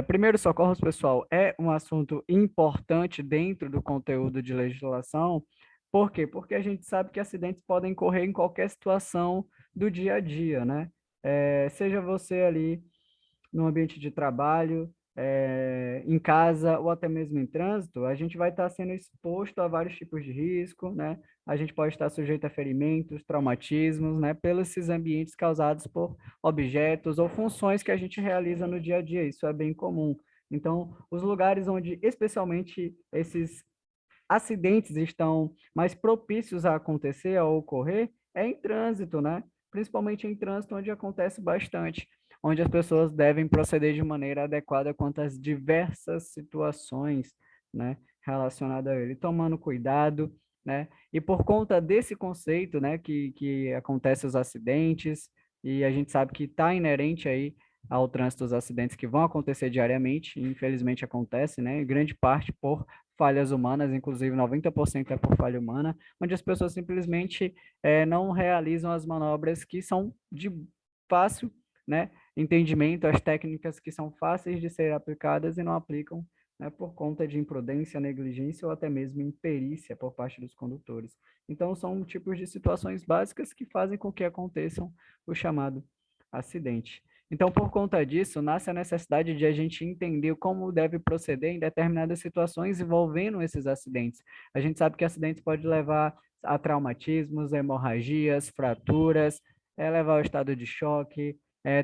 Primeiros socorros, pessoal, é um assunto importante dentro do conteúdo de legislação. Por quê? Porque a gente sabe que acidentes podem ocorrer em qualquer situação do dia a dia, né? Seja você ali no ambiente de trabalho, em casa ou até mesmo em trânsito, a gente vai estar sendo exposto a vários tipos de risco, né? A gente pode estar sujeito a ferimentos, traumatismos, né? Pelos esses ambientes causados por objetos ou funções que a gente realiza no dia a dia. Isso é bem comum. Então, os lugares onde, especialmente, esses acidentes estão mais propícios a acontecer, a ocorrer, é em trânsito, né? Principalmente em trânsito, onde acontece bastante, onde as pessoas devem proceder de maneira adequada quanto às diversas situações, né, relacionadas a ele, tomando cuidado, né? E por conta desse conceito, né, que acontece os acidentes, e a gente sabe que está inerente aí ao trânsito os acidentes que vão acontecer diariamente, e infelizmente acontece, né, em grande parte por falhas humanas, inclusive 90% é por falha humana, onde as pessoas simplesmente não realizam as manobras que são de fácil, né, entendimento, as técnicas que são fáceis de ser aplicadas e não aplicam, né, por conta de imprudência, negligência ou até mesmo imperícia por parte dos condutores. Então, são tipos de situações básicas que fazem com que aconteçam o chamado acidente. Então, por conta disso, nasce a necessidade de a gente entender como deve proceder em determinadas situações envolvendo esses acidentes. A gente sabe que acidentes podem levar a traumatismos, hemorragias, fraturas, levar ao estado de choque.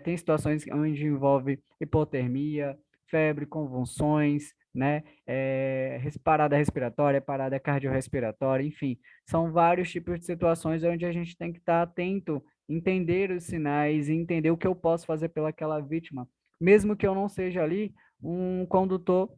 Tem situações onde envolve hipotermia, febre, convulsões, né? Parada respiratória, parada cardiorrespiratória, enfim, são vários tipos de situações onde a gente tem que estar atento, entender os sinais e entender o que eu posso fazer pelaquela vítima, mesmo que eu não seja ali um condutor,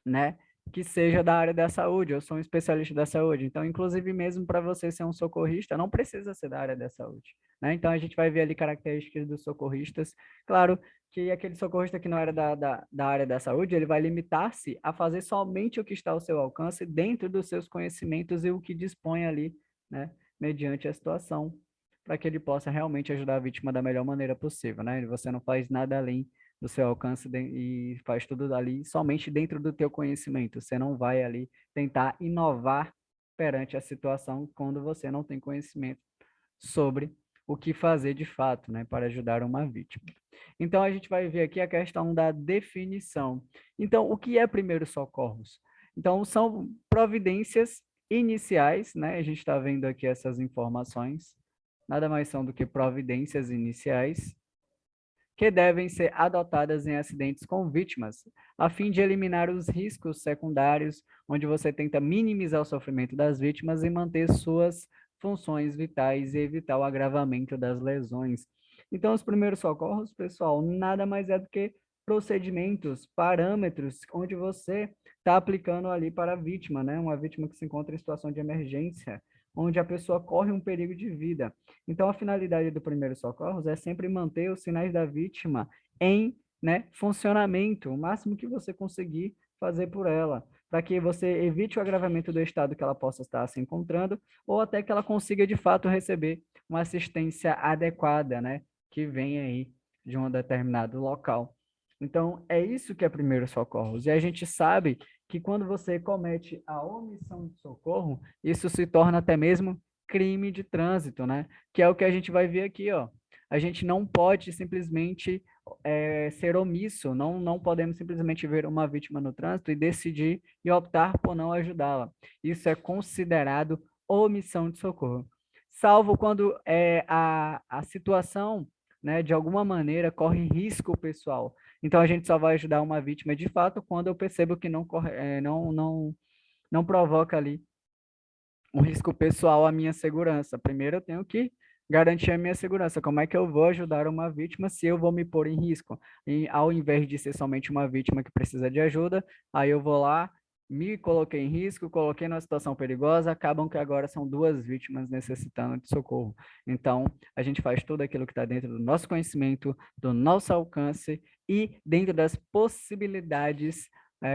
né, que seja da área da saúde, eu sou um especialista da saúde, então, inclusive, mesmo para você ser um socorrista, não precisa ser da área da saúde, né, então a gente vai ver ali características dos socorristas, claro que aquele socorrista que não era da área da saúde, ele vai limitar-se a fazer somente o que está ao seu alcance, dentro dos seus conhecimentos e o que dispõe ali, né, mediante a situação, para que ele possa realmente ajudar a vítima da melhor maneira possível, né, você não faz nada além do seu alcance e faz tudo ali somente dentro do teu conhecimento. Você não vai ali tentar inovar perante a situação quando você não tem conhecimento sobre o que fazer de fato, né, para ajudar uma vítima. Então, a gente vai ver aqui a questão da definição. Então, o que é primeiros socorros? Então, são providências iniciais, né? A gente está vendo aqui essas informações. Nada mais são do que providências iniciais que devem ser adotadas em acidentes com vítimas, a fim de eliminar os riscos secundários, onde você tenta minimizar o sofrimento das vítimas e manter suas funções vitais e evitar o agravamento das lesões. Então, os primeiros socorros, pessoal, nada mais é do que procedimentos, parâmetros, onde você está aplicando ali para a vítima, né? Uma vítima que se encontra em situação de emergência, onde a pessoa corre um perigo de vida. Então, a finalidade do primeiro socorros é sempre manter os sinais da vítima em, né, funcionamento, o máximo que você conseguir fazer por ela, para que você evite o agravamento do estado que ela possa estar se encontrando, ou até que ela consiga, de fato, receber uma assistência adequada, né, que vem aí de um determinado local. Então, é isso que é primeiro socorros. E a gente sabe que quando você comete a omissão de socorro, isso se torna até mesmo crime de trânsito, né? Que é o que a gente vai ver aqui, ó. A gente não pode simplesmente ser omisso, não podemos simplesmente ver uma vítima no trânsito e decidir e optar por não ajudá-la. Isso é considerado omissão de socorro. Salvo quando a situação, né, de alguma maneira, corre risco pessoal. Então, a gente só vai ajudar uma vítima de fato quando eu percebo que não provoca ali um risco pessoal à minha segurança. Primeiro, eu tenho que garantir a minha segurança. Como é que eu vou ajudar uma vítima se eu vou me pôr em risco? E, ao invés de ser somente uma vítima que precisa de ajuda, aí eu vou lá, me coloquei em risco, coloquei numa situação perigosa, acabam que agora são duas vítimas necessitando de socorro. Então, a gente faz tudo aquilo que está dentro do nosso conhecimento, do nosso alcance e dentro das possibilidades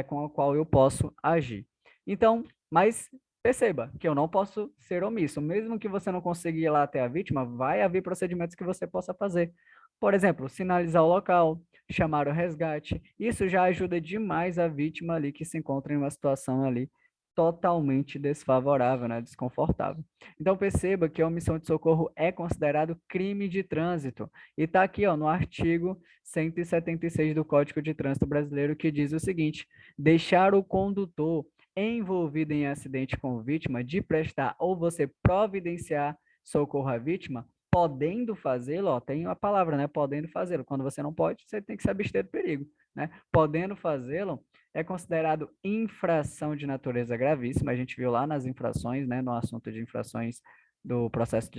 com a qual eu posso agir. Então, mas perceba que eu não posso ser omisso. Mesmo que você não consiga ir lá até a vítima, vai haver procedimentos que você possa fazer. Por exemplo, sinalizar o local, chamar o resgate. Isso já ajuda demais a vítima ali que se encontra em uma situação ali totalmente desfavorável, né, desconfortável. Então perceba que a omissão de socorro é considerado crime de trânsito. E está aqui, ó, no artigo 176 do Código de Trânsito Brasileiro, que diz o seguinte: deixar o condutor envolvido em acidente com vítima de prestar ou você providenciar socorro à vítima, podendo fazê-lo, ó, tem a palavra, né, podendo fazê-lo. Quando você não pode, você tem que se abster do perigo, né? Podendo fazê-lo, é considerado infração de natureza gravíssima. A gente viu lá nas infrações, né, no assunto de infrações do processo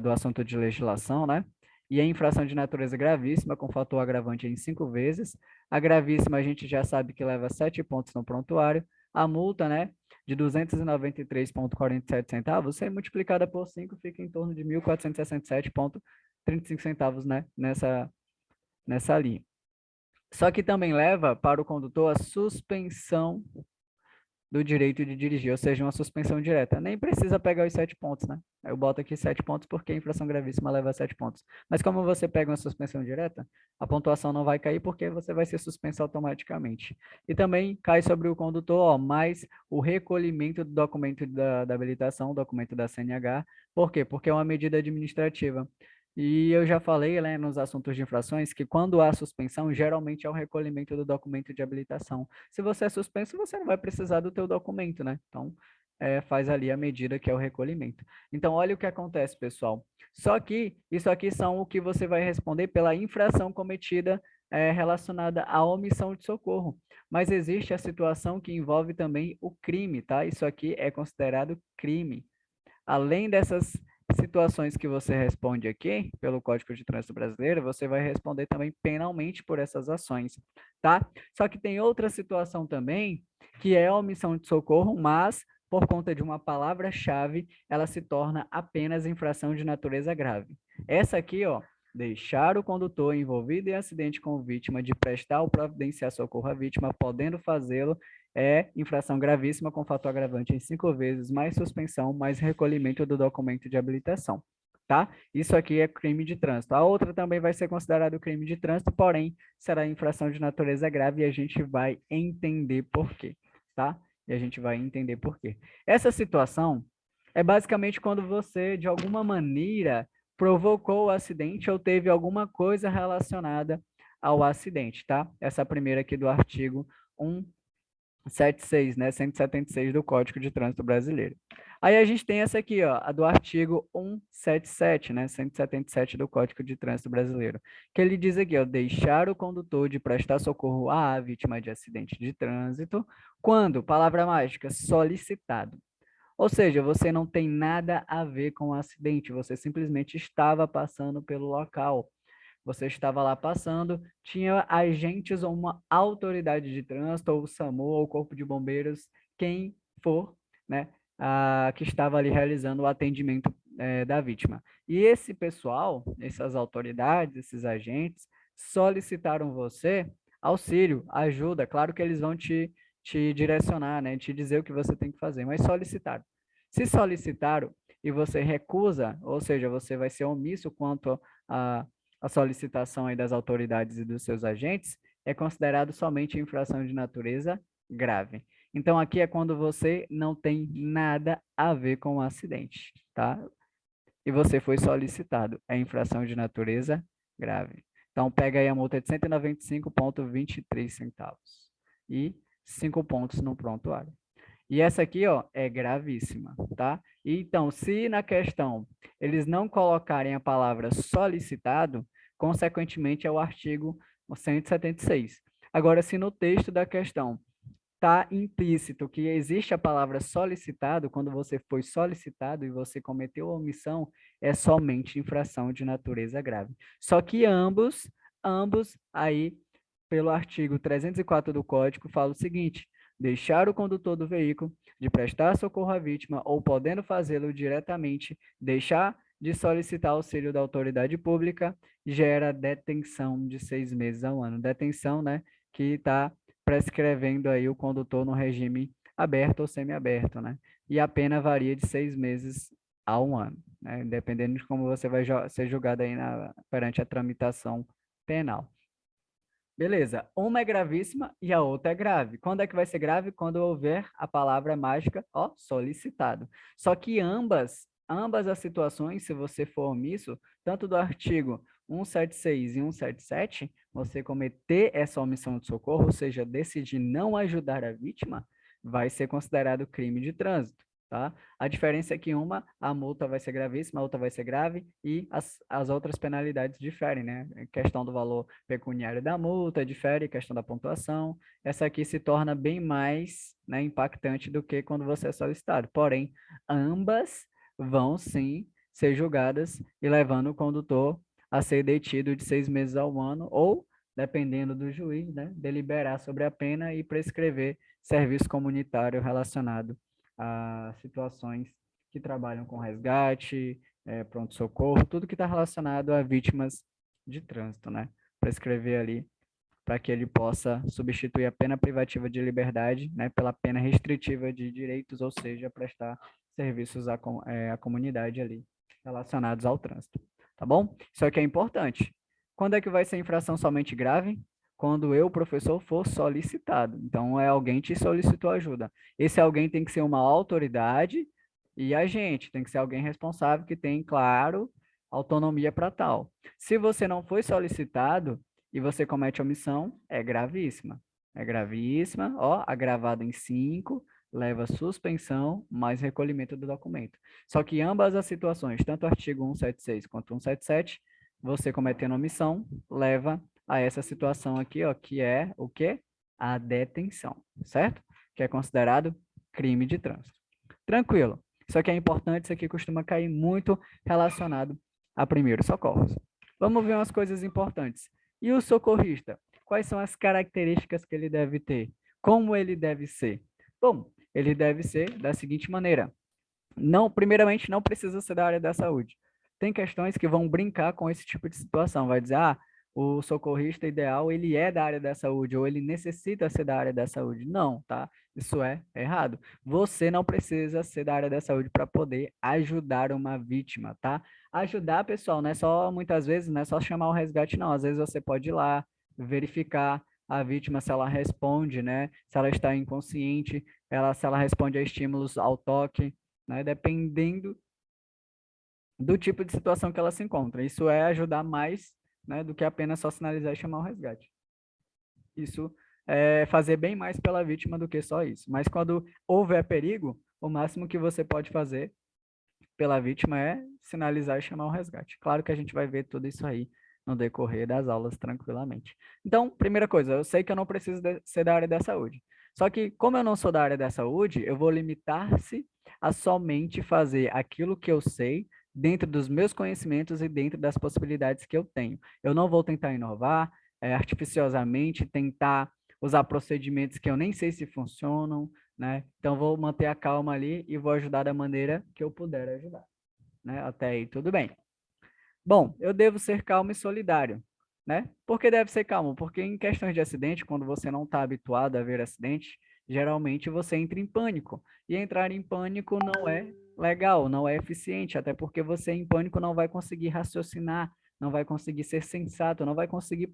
do assunto de legislação, né? E a infração de natureza gravíssima, com fator agravante em 5 vezes. A gravíssima a gente já sabe que leva 7 pontos no prontuário. A multa, né, de 293,47 centavos, se multiplicada por 5, fica em torno de 1.467,35 centavos, né, nessa linha. Só que também leva para o condutor a suspensão do direito de dirigir, ou seja, uma suspensão direta. Nem precisa pegar os 7 pontos, né? Eu boto aqui 7 pontos porque a infração gravíssima leva a 7 pontos. Mas como você pega uma suspensão direta, a pontuação não vai cair porque você vai ser suspenso automaticamente. E também cai sobre o condutor, ó, mais o recolhimento do documento da habilitação, o documento da CNH. Por quê? Porque é uma medida administrativa. E eu já falei, né, nos assuntos de infrações que quando há suspensão, geralmente é o recolhimento do documento de habilitação. Se você é suspenso, você não vai precisar do teu documento, né? Então, faz ali a medida que é o recolhimento. Então, olha o que acontece, pessoal. Só que isso aqui são o que você vai responder pela infração cometida relacionada à omissão de socorro. Mas existe a situação que envolve também o crime, tá? Isso aqui é considerado crime. Além dessas situações que você responde aqui, pelo Código de Trânsito Brasileiro, você vai responder também penalmente por essas ações, tá? Só que tem outra situação também, que é a omissão de socorro, mas por conta de uma palavra-chave, ela se torna apenas infração de natureza grave. Essa aqui, ó, deixar o condutor envolvido em acidente com vítima de prestar ou providenciar socorro à vítima, podendo fazê-lo, é infração gravíssima com fator agravante em 5 vezes, mais suspensão, mais recolhimento do documento de habilitação, tá? Isso aqui é crime de trânsito. A outra também vai ser considerado crime de trânsito, porém, será infração de natureza grave e a gente vai entender por quê, tá? E a gente vai entender por quê. Essa situação é basicamente quando você, de alguma maneira, provocou o acidente ou teve alguma coisa relacionada ao acidente, tá? Essa primeira aqui do artigo 176, né, 176 do Código de Trânsito Brasileiro. Aí a gente tem essa aqui, ó, a do artigo 177, né, 177 do Código de Trânsito Brasileiro, que ele diz aqui, ó, deixar o condutor de prestar socorro à vítima de acidente de trânsito quando, palavra mágica, solicitado. Ou seja, você não tem nada a ver com o acidente, você simplesmente estava passando pelo local. Você estava lá passando, tinha agentes ou uma autoridade de trânsito, ou o SAMU, ou o Corpo de Bombeiros, quem for, né, que estava ali realizando o atendimento da vítima. E esse pessoal, essas autoridades, esses agentes, solicitaram você auxílio, ajuda. Claro que eles vão te direcionar, né, te dizer o que você tem que fazer, mas solicitaram. Se solicitaram e você recusa, ou seja, você vai ser omisso quanto a solicitação aí das autoridades e dos seus agentes, é considerado somente infração de natureza grave. Então, aqui é quando você não tem nada a ver com o acidente, tá? E você foi solicitado. É infração de natureza grave. Então, pega aí a multa de 195,23 centavos. E 5 pontos no prontuário. E essa aqui, ó, é gravíssima, tá? Então, se na questão eles não colocarem a palavra solicitado, consequentemente é o artigo 176. Agora, se no texto da questão está implícito que existe a palavra solicitado, quando você foi solicitado e você cometeu a omissão, é somente infração de natureza grave. Só que ambos aí, pelo artigo 304 do Código, fala o seguinte: deixar o condutor do veículo de prestar socorro à vítima ou podendo fazê-lo diretamente, deixar de solicitar auxílio da autoridade pública, gera detenção de 6 meses a um ano. Detenção, né, que está prescrevendo aí o condutor no regime aberto ou semiaberto, né? E a pena varia de 6 meses a um ano, né? Dependendo de como você vai ser julgado aí perante a tramitação penal. Beleza, uma é gravíssima e a outra é grave. Quando é que vai ser grave? Quando houver a palavra mágica, ó, solicitado. Só que ambas as situações, se você for omisso, tanto do artigo 176 e 177, você cometer essa omissão de socorro, ou seja, decidir não ajudar a vítima, vai ser considerado crime de trânsito, tá? A diferença é que a multa vai ser gravíssima, a outra vai ser grave e as outras penalidades diferem, né? A questão do valor pecuniário da multa difere, a questão da pontuação. Essa aqui se torna bem mais, né, impactante do que quando você é solicitado. Porém, ambas vão sim ser julgadas e levando o condutor a ser detido de 6 meses ao ano ou, dependendo do juiz, né, deliberar sobre a pena e prescrever serviço comunitário relacionado a situações que trabalham com resgate, pronto-socorro, tudo que está relacionado a vítimas de trânsito, né? Prescrever ali para que ele possa substituir a pena privativa de liberdade, né, pela pena restritiva de direitos, ou seja, prestar serviços à comunidade ali relacionados ao trânsito. Tá bom? Isso aqui é importante. Quando é que vai ser infração somente grave? Quando eu, professor, for solicitado. Então, é alguém te solicitou ajuda. Esse alguém tem que ser uma autoridade e agente, tem que ser alguém responsável que tem, claro, autonomia para tal. Se você não foi solicitado, e você comete omissão, é gravíssima. É gravíssima, ó, agravado em 5, leva suspensão mais recolhimento do documento. Só que ambas as situações, tanto o artigo 176 quanto 177, você cometendo omissão, leva a essa situação aqui, ó, que é o quê? A detenção, certo? Que é considerado crime de trânsito. Tranquilo. Isso aqui é importante, isso aqui costuma cair muito relacionado a primeiros socorros. Vamos ver umas coisas importantes. E o socorrista? Quais são as características que ele deve ter? Como ele deve ser? Bom, ele deve ser da seguinte maneira. Não, primeiramente, não precisa ser da área da saúde. Tem questões que vão brincar com esse tipo de situação. Vai dizer, o socorrista ideal, ele é da área da saúde, ou ele necessita ser da área da saúde. Não, tá? Isso é errado. Você não precisa ser da área da saúde para poder ajudar uma vítima, tá? Ajudar, pessoal, não é só, muitas vezes, não é só chamar o resgate, não. Às vezes você pode ir lá, verificar a vítima se ela responde, né? Se ela está inconsciente, se ela responde a estímulos ao toque, né? Dependendo do tipo de situação que ela se encontra. Isso é ajudar mais, né, do que apenas só sinalizar e chamar o resgate. Isso é fazer bem mais pela vítima do que só isso. Mas quando houver perigo, o máximo que você pode fazer pela vítima é sinalizar e chamar o resgate. Claro que a gente vai ver tudo isso aí no decorrer das aulas tranquilamente. Então, primeira coisa, eu sei que eu não preciso ser da área da saúde. Só que, como eu não sou da área da saúde, eu vou limitar-se a somente fazer aquilo que eu sei dentro dos meus conhecimentos e dentro das possibilidades que eu tenho. Eu não vou tentar inovar, artificiosamente, tentar usar procedimentos que eu nem sei se funcionam, né? Então, vou manter a calma ali e vou ajudar da maneira que eu puder ajudar, né? Até aí, tudo bem. Bom, eu devo ser calmo e solidário, né? Por que deve ser calmo? Porque em questões de acidente, quando você não está habituado a ver acidente, geralmente você entra em pânico. E entrar em pânico não é legal, não é eficiente, até porque você em pânico não vai conseguir raciocinar, não vai conseguir ser sensato, não vai conseguir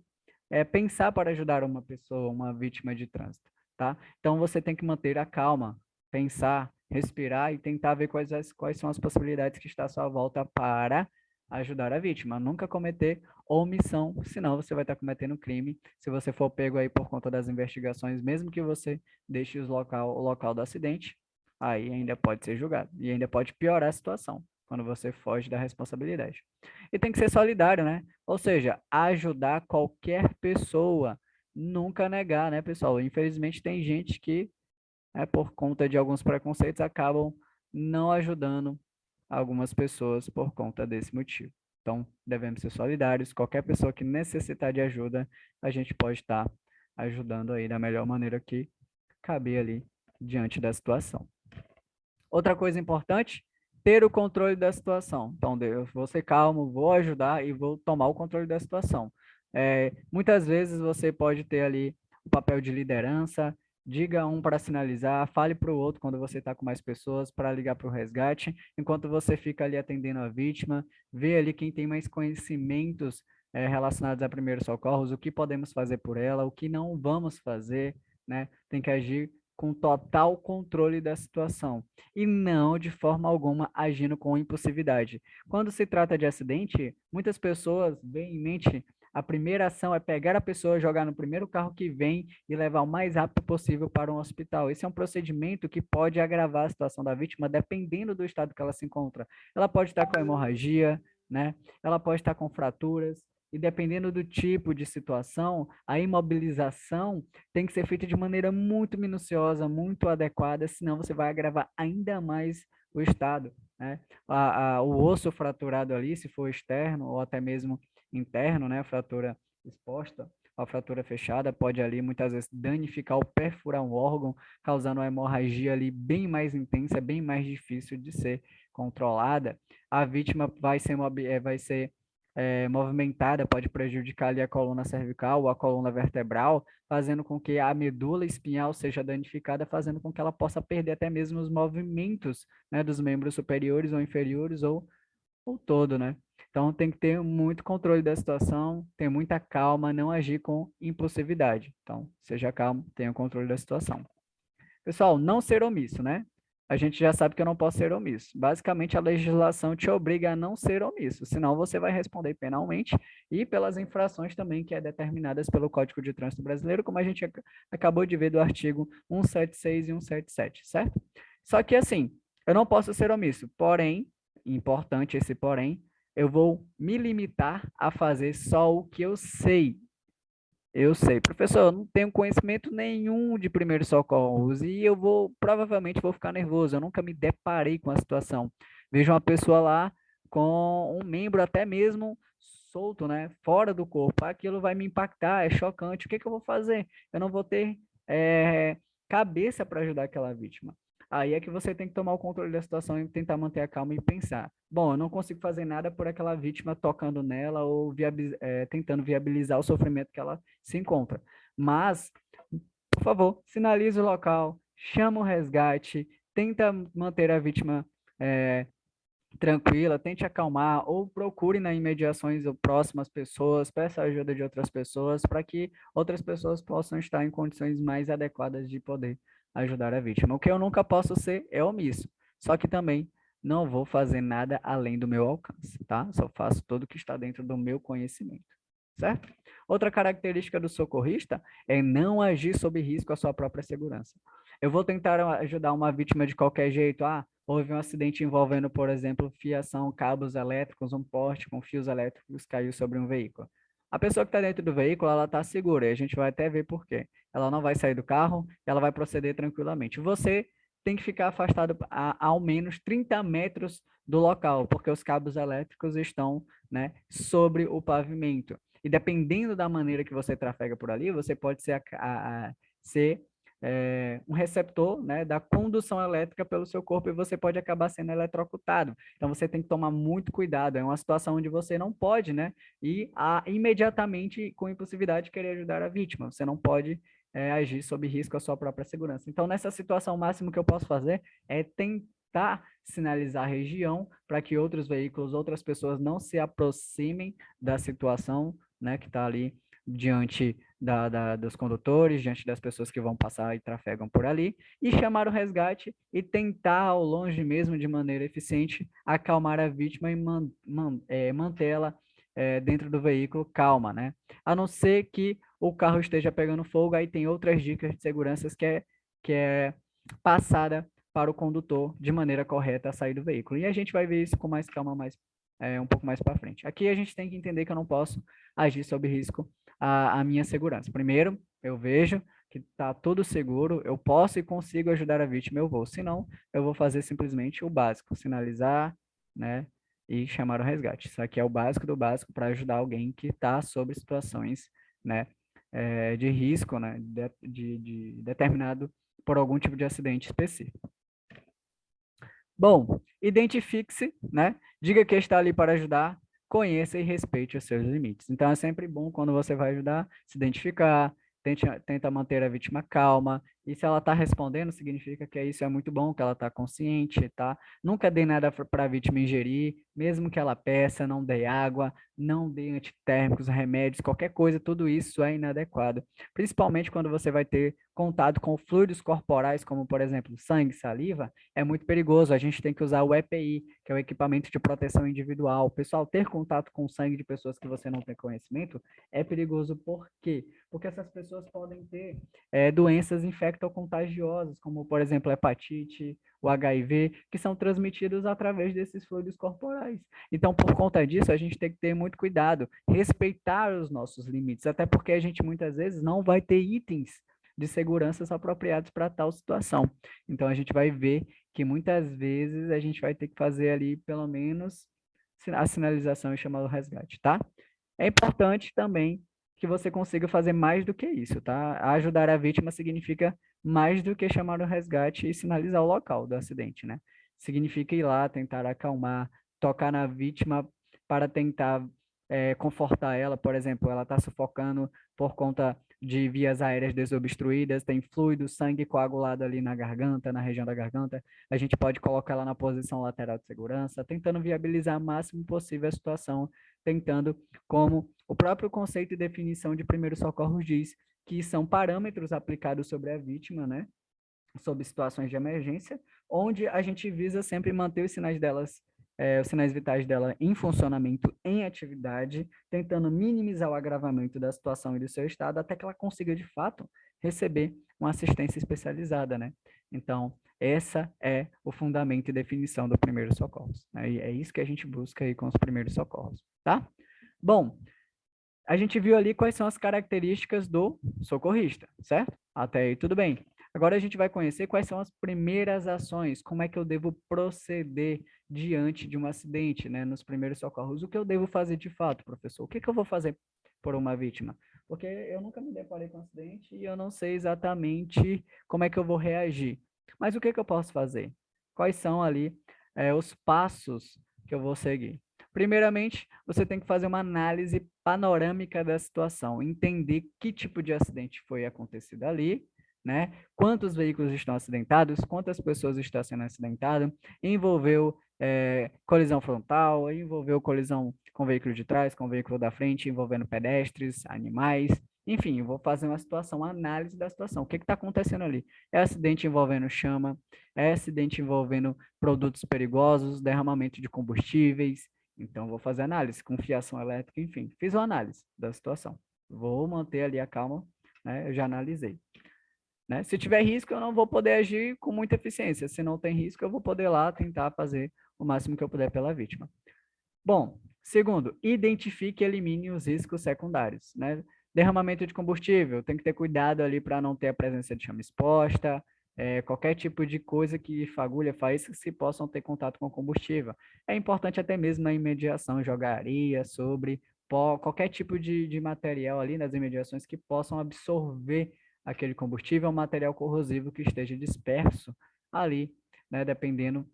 pensar para ajudar uma pessoa, uma vítima de trânsito, tá? Então você tem que manter a calma, pensar, respirar e tentar ver quais são as possibilidades que está à sua volta para ajudar a vítima. Nunca cometer omissão, senão você vai estar cometendo crime. Se você for pego aí por conta das investigações, mesmo que você deixe o local do acidente, aí ainda pode ser julgado e ainda pode piorar a situação quando você foge da responsabilidade. E tem que ser solidário, né? Ou seja, ajudar qualquer pessoa, nunca negar, né, pessoal? Infelizmente tem gente que, por conta de alguns preconceitos, acabam não ajudando algumas pessoas por conta desse motivo. Então, devemos ser solidários. Qualquer pessoa que necessitar de ajuda, a gente pode estar ajudando aí da melhor maneira que caber ali diante da situação. Outra coisa importante, ter o controle da situação. Então, eu vou ser calmo, vou ajudar e vou tomar o controle da situação. Muitas vezes você pode ter ali o papel de liderança, diga um para sinalizar, fale para o outro quando você está com mais pessoas para ligar para o resgate, enquanto você fica ali atendendo a vítima, vê ali quem tem mais conhecimentos relacionados a primeiros socorros, o que podemos fazer por ela, o que não vamos fazer, né? Tem que agir com total controle da situação e não de forma alguma agindo com impulsividade. Quando se trata de acidente, muitas pessoas veem em mente a primeira ação é pegar a pessoa, jogar no primeiro carro que vem e levar o mais rápido possível para um hospital. Esse é um procedimento que pode agravar a situação da vítima, dependendo do estado que ela se encontra. Ela pode estar com hemorragia, né? Ela pode estar com fraturas, e dependendo do tipo de situação, a imobilização tem que ser feita de maneira muito minuciosa, muito adequada, senão você vai agravar ainda mais o estado, né? O osso fraturado ali, se for externo ou até mesmo interno, né, fratura exposta, a fratura fechada pode ali muitas vezes danificar ou perfurar um órgão, causando uma hemorragia ali bem mais intensa, bem mais difícil de ser controlada. A vítima vai ser movimentada, pode prejudicar ali a coluna cervical ou a coluna vertebral, fazendo com que a medula espinhal seja danificada, fazendo com que ela possa perder até mesmo os movimentos, né, dos membros superiores ou inferiores ou o todo, né? Então tem que ter muito controle da situação, ter muita calma, não agir com impulsividade. Então, seja calmo, tenha o controle da situação. Pessoal, não ser omisso, né? A gente já sabe que eu não posso ser omisso. Basicamente, a legislação te obriga a não ser omisso, senão você vai responder penalmente e pelas infrações também que é determinadas pelo Código de Trânsito Brasileiro, como a gente acabou de ver do artigo 176 e 177, certo? Só que assim, eu não posso ser omisso, porém, importante esse porém, eu vou me limitar a fazer só o que eu sei. Eu sei, professor, eu não tenho conhecimento nenhum de primeiros socorros e provavelmente vou ficar nervoso. Eu nunca me deparei com a situação. Vejo uma pessoa lá com um membro até mesmo solto, né, fora do corpo. Aquilo vai me impactar, é chocante. O que que eu vou fazer? Eu não vou ter cabeça para ajudar aquela vítima. Aí é que você tem que tomar o controle da situação e tentar manter a calma e pensar. Bom, eu não consigo fazer nada por aquela vítima tocando nela ou tentando viabilizar o sofrimento que ela se encontra. Mas, por favor, sinalize o local, chama o resgate, tenta manter a vítima é, tranquila, tente acalmar ou procure nas imediações ou próximas pessoas, peça ajuda de outras pessoas para que outras pessoas possam estar em condições mais adequadas de poder ajudar a vítima. O que eu nunca posso ser é omisso, só que também não vou fazer nada além do meu alcance, tá? Só faço tudo que está dentro do meu conhecimento, certo? Outra característica do socorrista é não agir sob risco à sua própria segurança. Eu vou tentar ajudar uma vítima de qualquer jeito, houve um acidente envolvendo, por exemplo, fiação, cabos elétricos, um poste com fios elétricos caiu sobre um veículo. A pessoa que está dentro do veículo, ela está segura, e a gente vai até ver por quê. Ela não vai sair do carro, ela vai proceder tranquilamente. Você tem que ficar afastado a ao menos 30 metros do local, porque os cabos elétricos estão, né, sobre o pavimento. E dependendo da maneira que você trafega por ali, você pode ser um receptor, né, da condução elétrica pelo seu corpo e você pode acabar sendo eletrocutado. Então você tem que tomar muito cuidado. É uma situação onde você não pode, né, ir imediatamente com impulsividade querer ajudar a vítima. Você não pode agir sob risco à sua própria segurança. Então nessa situação, o máximo que eu posso fazer é tentar sinalizar a região para que outros veículos, outras pessoas não se aproximem da situação, né, que está ali diante dos condutores, diante das pessoas que vão passar e trafegam por ali, e chamar o resgate e tentar, ao longe mesmo, de maneira eficiente, acalmar a vítima e mantê-la dentro do veículo calma, né? A não ser que o carro esteja pegando fogo, aí tem outras dicas de segurança que é passada para o condutor de maneira correta a sair do veículo. E a gente vai ver isso com mais calma um pouco mais para frente. Aqui a gente tem que entender que eu não posso agir sob risco a minha segurança. Primeiro, eu vejo que está tudo seguro, eu posso e consigo ajudar a vítima, eu vou. Se não, eu vou fazer simplesmente o básico, sinalizar, né, e chamar o resgate. Isso aqui é o básico do básico para ajudar alguém que está sob situações, né, de risco, né, de determinado por algum tipo de acidente específico. Bom, identifique-se, né? Diga que está ali para ajudar, conheça e respeite os seus limites. Então, é sempre bom quando você vai ajudar, se identificar, tenta manter a vítima calma E se ela está respondendo, significa que isso é muito bom, que ela está consciente, tá? Nunca dê nada para a vítima ingerir, mesmo que ela peça, não dê água, não dê antitérmicos, remédios, qualquer coisa, tudo isso é inadequado. Principalmente quando você vai ter contato com fluidos corporais, como, por exemplo, sangue, saliva, é muito perigoso. A gente tem que usar o EPI, que é o equipamento de proteção individual. Pessoal, ter contato com sangue de pessoas que você não tem conhecimento é perigoso. Por quê? Porque essas pessoas podem ter doenças infectocontagiosas, como, por exemplo, a hepatite, o HIV, que são transmitidos através desses fluidos corporais. Então, por conta disso, a gente tem que ter muito cuidado, respeitar os nossos limites, até porque a gente muitas vezes não vai ter itens de segurança apropriados para tal situação. Então, a gente vai ver que muitas vezes a gente vai ter que fazer ali, pelo menos, a sinalização e chamar o resgate, tá? É importante também que você consiga fazer mais do que isso, tá? Ajudar a vítima significa mais do que chamar o resgate e sinalizar o local do acidente, né? Significa ir lá, tentar acalmar, tocar na vítima para tentar confortar ela, por exemplo, ela está sufocando por conta de vias aéreas desobstruídas, tem fluido, sangue coagulado ali na garganta, na região da garganta, a gente pode colocar ela na posição lateral de segurança, tentando viabilizar o máximo possível a situação, tentando, como o próprio conceito e definição de primeiros socorros diz, que são parâmetros aplicados sobre a vítima, né? Sob situações de emergência, onde a gente visa sempre manter os sinais delas, os sinais vitais dela em funcionamento, em atividade, tentando minimizar o agravamento da situação e do seu estado, até que ela consiga, de fato, receber uma assistência especializada, né? Então, essa é o fundamento e definição do primeiro socorros, né? E é isso que a gente busca aí com os primeiros socorros, tá? Bom, a gente viu ali quais são as características do socorrista, certo? Até aí tudo bem. Agora a gente vai conhecer quais são as primeiras ações, como é que eu devo proceder diante de um acidente, né, nos primeiros socorros. O que eu devo fazer de fato, professor? O que que eu vou fazer por uma vítima? Porque eu nunca me deparei com um acidente e eu não sei exatamente como é que eu vou reagir. Mas o que que eu posso fazer? Quais são ali os passos que eu vou seguir? Primeiramente, você tem que fazer uma análise panorâmica da situação, entender que tipo de acidente foi acontecido ali, né? Quantos veículos estão acidentados, quantas pessoas estão sendo acidentadas, envolveu colisão frontal, envolveu colisão com o veículo de trás, com o veículo da frente, envolvendo pedestres, animais, enfim, eu vou fazer uma situação, uma análise da situação. O que está acontecendo ali? É acidente envolvendo chama, é acidente envolvendo produtos perigosos, derramamento de combustíveis, então, vou fazer análise com fiação elétrica, enfim. Fiz uma análise da situação. Vou manter ali a calma, né? Eu já analisei. Né? Se tiver risco, eu não vou poder agir com muita eficiência. Se não tem risco, eu vou poder lá tentar fazer o máximo que eu puder pela vítima. Bom, segundo, identifique e elimine os riscos secundários. Né? Derramamento de combustível, tem que ter cuidado ali para não ter a presença de chama exposta, qualquer tipo de coisa que fagulha, faísca, se possam ter contato com combustível. É importante até mesmo na imediação jogar areia sobre pó, qualquer tipo de material ali nas imediações que possam absorver aquele combustível, um material corrosivo que esteja disperso ali, né, dependendo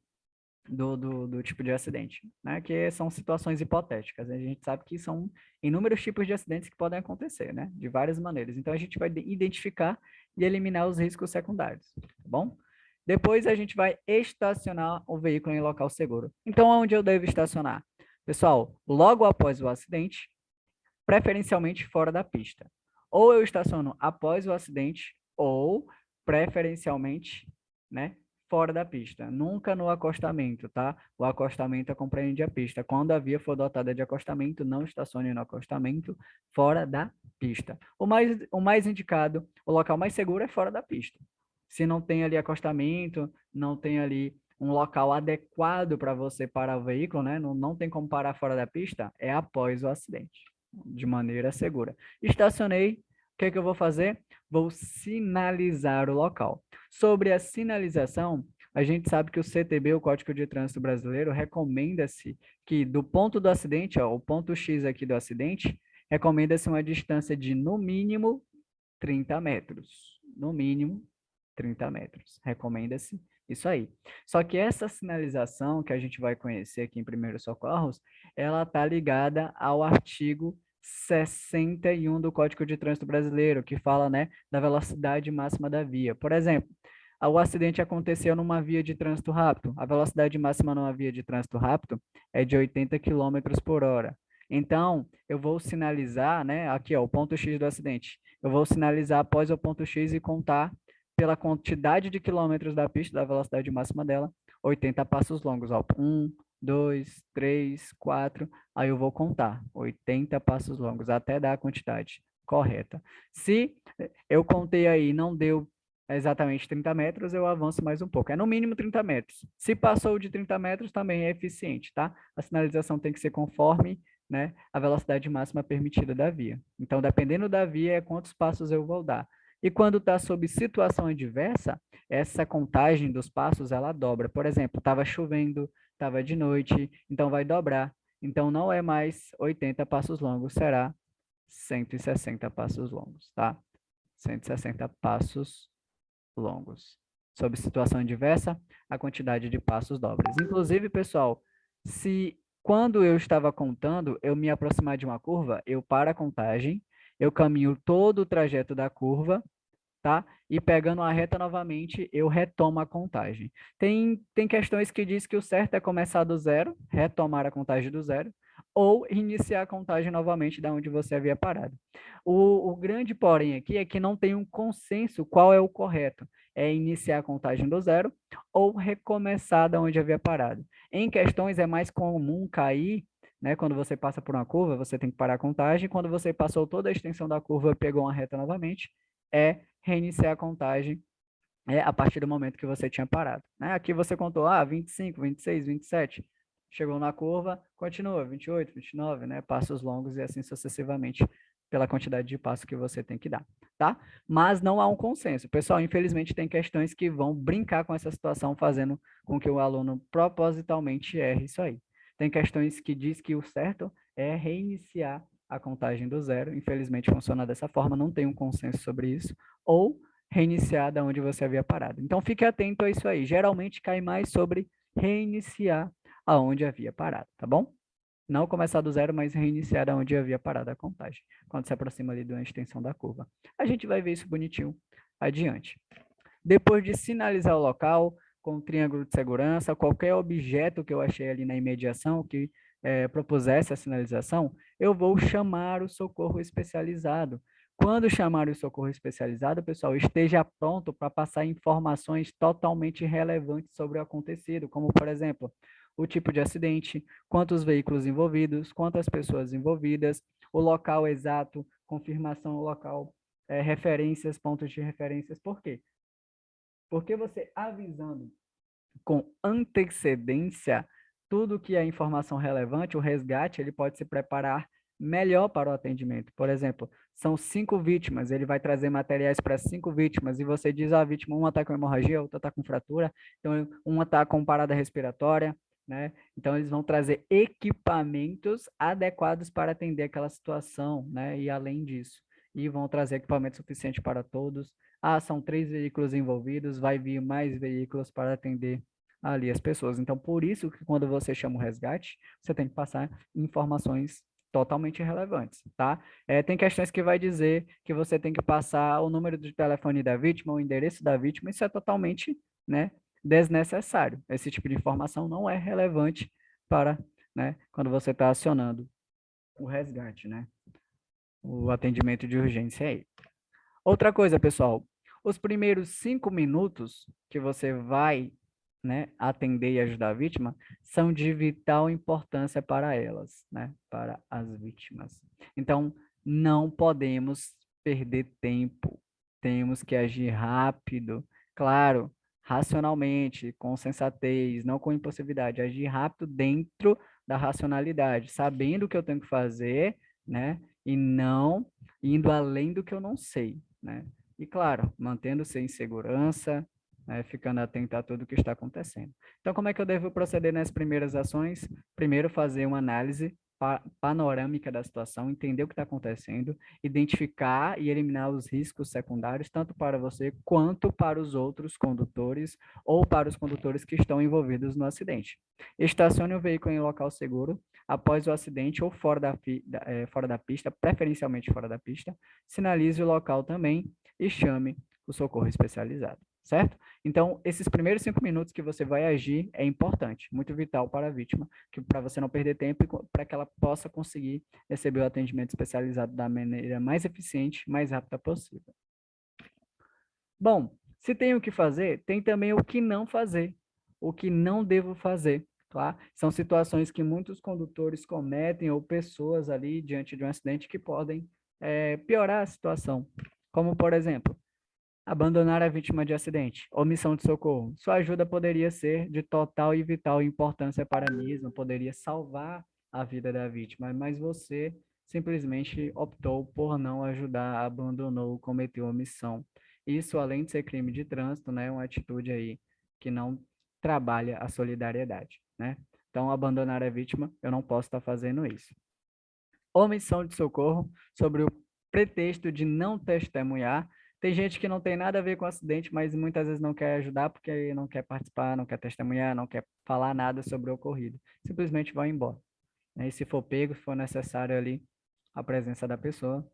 do tipo de acidente, né? Que são situações hipotéticas. A gente sabe que são inúmeros tipos de acidentes que podem acontecer, né? De várias maneiras. Então, a gente vai identificar e eliminar os riscos secundários, tá bom? Depois, a gente vai estacionar o veículo em local seguro. Então, onde eu devo estacionar? Pessoal, logo após o acidente, preferencialmente fora da pista. Ou eu estaciono após o acidente, ou preferencialmente, né, fora da pista. Nunca no acostamento, tá? O acostamento compreende a pista. Quando a via for dotada de acostamento, não estacione no acostamento fora da pista. O mais indicado, o local mais seguro é fora da pista. Se não tem ali acostamento, não tem ali um local adequado para você parar o veículo, né? Não tem como parar fora da pista, é após o acidente de maneira segura. Estacionei, o que é que eu vou fazer? Vou sinalizar o local. Sobre a sinalização, a gente sabe que o CTB, o Código de Trânsito Brasileiro, recomenda-se que do ponto do acidente, ó, o ponto X aqui do acidente, recomenda-se uma distância de no mínimo 30 metros. No mínimo 30 metros. Recomenda-se isso aí. Só que essa sinalização que a gente vai conhecer aqui em Primeiros Socorros, ela está ligada ao artigo 61 do Código de Trânsito Brasileiro, que fala, né, da velocidade máxima da via. Por exemplo, o acidente aconteceu numa via de trânsito rápido. A velocidade máxima numa via de trânsito rápido é de 80 quilômetros por hora. Então, eu vou sinalizar, né, aqui, ó, o ponto X do acidente. Eu vou sinalizar após o ponto X e contar pela quantidade de quilômetros da pista, da velocidade máxima dela, 80 passos longos, ó. 1, 2, 3, 4, aí eu vou contar 80 passos longos até dar a quantidade correta. Se eu contei aí e não deu exatamente 30 metros, eu avanço mais um pouco. É no mínimo 30 metros. Se passou de 30 metros, também é eficiente, tá? A sinalização tem que ser conforme, né, a velocidade máxima permitida da via. Então, dependendo da via, é quantos passos eu vou dar. E quando está sob situação adversa, essa contagem dos passos, ela dobra. Por exemplo, estava chovendo, estava de noite, então vai dobrar. Então, não é mais 80 passos longos, será 160 passos longos, tá? 160 passos longos. Sob situação adversa, a quantidade de passos dobras. Inclusive, pessoal, se quando eu estava contando, eu me aproximar de uma curva, eu paro a contagem, eu caminho todo o trajeto da curva, tá? E pegando a reta novamente, eu retomo a contagem. Tem questões que diz que o certo é começar do zero, retomar a contagem do zero, ou iniciar a contagem novamente da onde você havia parado. O grande porém aqui é que não tem um consenso qual é o correto. É iniciar a contagem do zero ou recomeçar da onde havia parado. Em questões é mais comum cair, né? Quando você passa por uma curva, você tem que parar a contagem. Quando você passou toda a extensão da curva e pegou uma reta novamente, é reiniciar a contagem a partir do momento que você tinha parado. Né? Aqui você contou, 25, 26, 27. Chegou na curva, continua, 28, 29, né? Passos longos e assim sucessivamente pela quantidade de passos que você tem que dar, tá? Mas não há um consenso. Pessoal, infelizmente tem questões que vão brincar com essa situação, fazendo com que o aluno propositalmente erre isso aí. Tem questões que diz que o certo é reiniciar a contagem do zero. Infelizmente funciona dessa forma, não tem um consenso sobre isso. Ou reiniciar da onde você havia parado. Então, fique atento a isso aí. Geralmente cai mais sobre reiniciar aonde havia parado, tá bom? Não começar do zero, mas reiniciar da onde havia parado a contagem, quando se aproxima ali de uma extensão da curva. A gente vai ver isso bonitinho adiante. Depois de sinalizar o local com o triângulo de segurança, qualquer objeto que eu achei ali na imediação que propusesse a sinalização, eu vou chamar o socorro especializado. Quando chamar o socorro especializado, pessoal, esteja pronto para passar informações totalmente relevantes sobre o acontecido, como, por exemplo, o tipo de acidente, quantos veículos envolvidos, quantas pessoas envolvidas, o local exato, confirmação local, referências, pontos de referências. Por quê? Porque você avisando com antecedência tudo que é informação relevante, o resgate, ele pode se preparar melhor para o atendimento. Por exemplo, são 5 vítimas, ele vai trazer materiais para 5 vítimas, e você diz a vítima, uma está com hemorragia, outra está com fratura, então uma está com parada respiratória, né? Então, eles vão trazer equipamentos adequados para atender aquela situação, né? E além disso, e vão trazer equipamento suficiente para todos. São 3 veículos envolvidos, vai vir mais veículos para atender ali as pessoas. Então, por isso que quando você chama o resgate, você tem que passar informações totalmente relevantes, tá? Tem questões que vai dizer que você tem que passar o número de telefone da vítima, o endereço da vítima, isso é totalmente, né, desnecessário. Esse tipo de informação não é relevante para, né, quando você está acionando o resgate, né? O atendimento de urgência aí. Outra coisa, pessoal, os primeiros 5 minutos que você vai, né, atender e ajudar a vítima são de vital importância para elas, né, para as vítimas. Então, não podemos perder tempo, temos que agir rápido, claro, racionalmente, com sensatez, não com impulsividade, agir rápido dentro da racionalidade, sabendo o que eu tenho que fazer, né, e não indo além do que eu não sei, né? E claro, mantendo-se em segurança, né, ficando atento a tudo o que está acontecendo. Então, como é que eu devo proceder nas primeiras ações? Primeiro, fazer uma análise panorâmica da situação, entender o que está acontecendo, identificar e eliminar os riscos secundários, tanto para você quanto para os outros condutores ou para os condutores que estão envolvidos no acidente. Estacione o veículo em local seguro após o acidente ou fora da pista, preferencialmente fora da pista, sinalize o local também e chame o socorro especializado, certo? Então, esses primeiros 5 minutos que você vai agir é importante, muito vital para a vítima, para você não perder tempo e para que ela possa conseguir receber o atendimento especializado da maneira mais eficiente, mais rápida possível. Bom, se tem o que fazer, tem também o que não fazer, o que não devo fazer, tá? São situações que muitos condutores cometem ou pessoas ali diante de um acidente que podem piorar a situação, como, por exemplo, abandonar a vítima de acidente, omissão de socorro. Sua ajuda poderia ser de total e vital importância para a mesma, poderia salvar a vida da vítima, mas você simplesmente optou por não ajudar, abandonou, cometeu omissão. Isso, além de ser crime de trânsito, né, é uma atitude aí que não trabalha a solidariedade, né? Então, abandonar a vítima, eu não posso estar fazendo isso. Omissão de socorro, sobre o pretexto de não testemunhar. Tem gente que não tem nada a ver com o acidente, mas muitas vezes não quer ajudar porque não quer participar, não quer testemunhar, não quer falar nada sobre o ocorrido. Simplesmente vai embora. E se for pego, se for necessário ali a presença da pessoa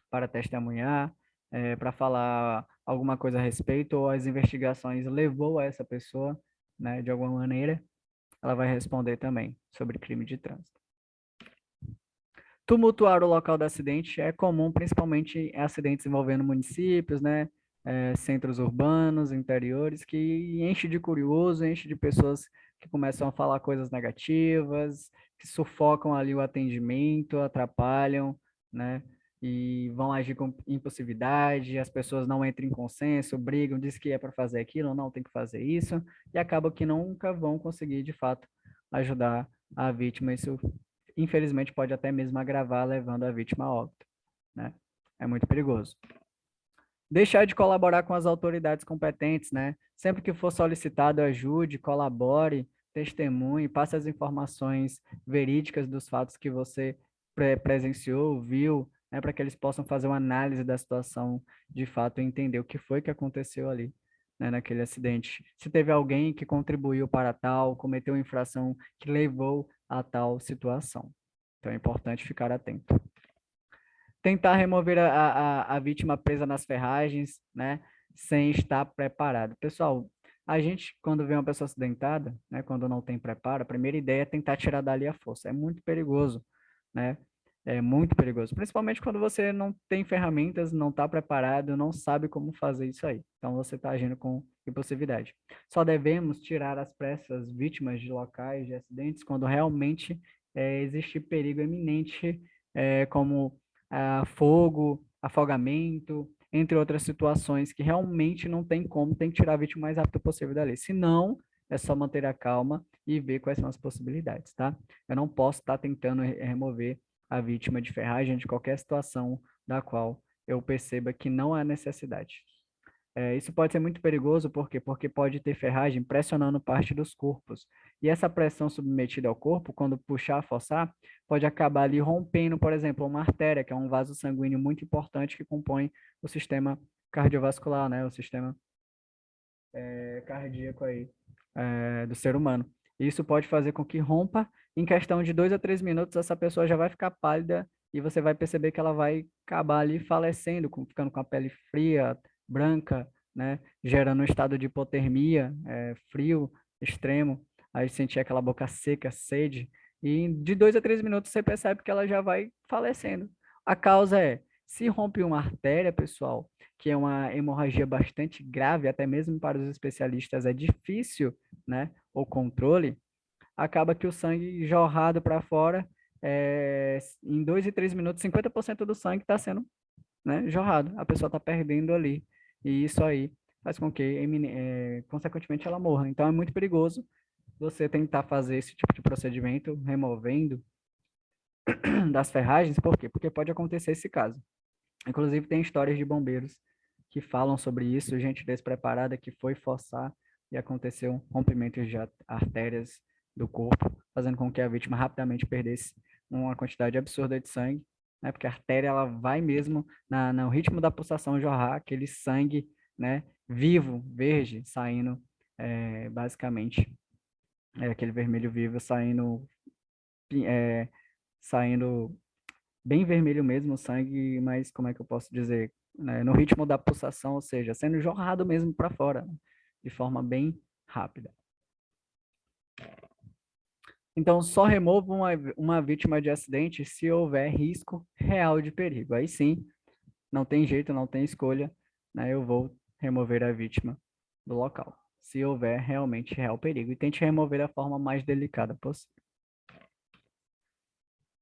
para testemunhar, para falar alguma coisa a respeito, ou as investigações levou a essa pessoa, né, de alguma maneira, ela vai responder também sobre crime de trânsito. Tumultuar o local do acidente é comum, principalmente em acidentes envolvendo municípios, né? Centros urbanos, interiores, que enche de curioso, enche de pessoas que começam a falar coisas negativas, que sufocam ali o atendimento, atrapalham, né? E vão agir com impulsividade, as pessoas não entram em consenso, brigam, diz que é para fazer aquilo, não tem que fazer isso, e acaba que nunca vão conseguir, de fato, ajudar a vítima. Isso infelizmente pode até mesmo agravar, levando a vítima a óbito, né? É muito perigoso. Deixar de colaborar com as autoridades competentes, né? Sempre que for solicitado, ajude, colabore, testemunhe, passe as informações verídicas dos fatos que você presenciou, viu, né? Para que eles possam fazer uma análise da situação de fato e entender o que foi que aconteceu ali, né, naquele acidente. Se teve alguém que contribuiu para tal, cometeu infração que levou a tal situação. Então é importante ficar atento. Tentar remover a vítima presa nas ferragens, né, sem estar preparado. Pessoal, a gente, quando vê uma pessoa acidentada, né, quando não tem preparo, a primeira ideia é tentar tirar dali a força. É muito perigoso, né? É muito perigoso, principalmente quando você não tem ferramentas, não está preparado, não sabe como fazer isso aí. Então você está agindo com impulsividade. Só devemos tirar às pressas vítimas de locais de acidentes quando realmente existe perigo iminente, como fogo, afogamento, entre outras situações que realmente não tem como, tem que tirar a vítima o mais rápido possível dali. Se não, é só manter a calma e ver quais são as possibilidades, tá? Eu não posso estar tentando remover a vítima de ferragem de qualquer situação da qual eu perceba que não há necessidade. Isso pode ser muito perigoso, por quê? Porque pode ter ferragem pressionando parte dos corpos. E essa pressão submetida ao corpo, quando puxar, forçar, pode acabar ali rompendo, por exemplo, uma artéria, que é um vaso sanguíneo muito importante que compõe o sistema cardiovascular, né? O sistema cardíaco aí, do ser humano. Isso pode fazer com que rompa, em questão de 2 a 3 minutos, essa pessoa já vai ficar pálida e você vai perceber que ela vai acabar ali falecendo, ficando com a pele fria, branca, né? Gerando um estado de hipotermia, frio extremo, aí sentir aquela boca seca, sede, e de 2 a 3 minutos você percebe que ela já vai falecendo. A causa é, se rompe uma artéria, pessoal, que é uma hemorragia bastante grave, até mesmo para os especialistas é difícil, né, o controle, acaba que o sangue jorrado para fora, em 2 e 3 minutos, 50% do sangue está sendo, né, jorrado, a pessoa está perdendo ali, e isso aí faz com que, consequentemente, ela morra. Então, é muito perigoso você tentar fazer esse tipo de procedimento, removendo das ferragens, por quê? Porque pode acontecer esse caso. Inclusive, tem histórias de bombeiros que falam sobre isso, gente despreparada que foi forçar e aconteceu rompimentos de artérias do corpo, fazendo com que a vítima rapidamente perdesse uma quantidade absurda de sangue, né? Porque a artéria ela vai mesmo no ritmo da pulsação jorrar aquele sangue, né? Vivo, verde, saindo, basicamente, aquele vermelho vivo saindo bem vermelho mesmo o sangue, mas como é que eu posso dizer? Né, no ritmo da pulsação, ou seja, sendo jorrado mesmo para fora, né? De forma bem rápida. Então, só removo uma vítima de acidente se houver risco real de perigo. Aí sim, não tem jeito, não tem escolha, né? Eu vou remover a vítima do local, se houver realmente real perigo. E tente remover da forma mais delicada possível.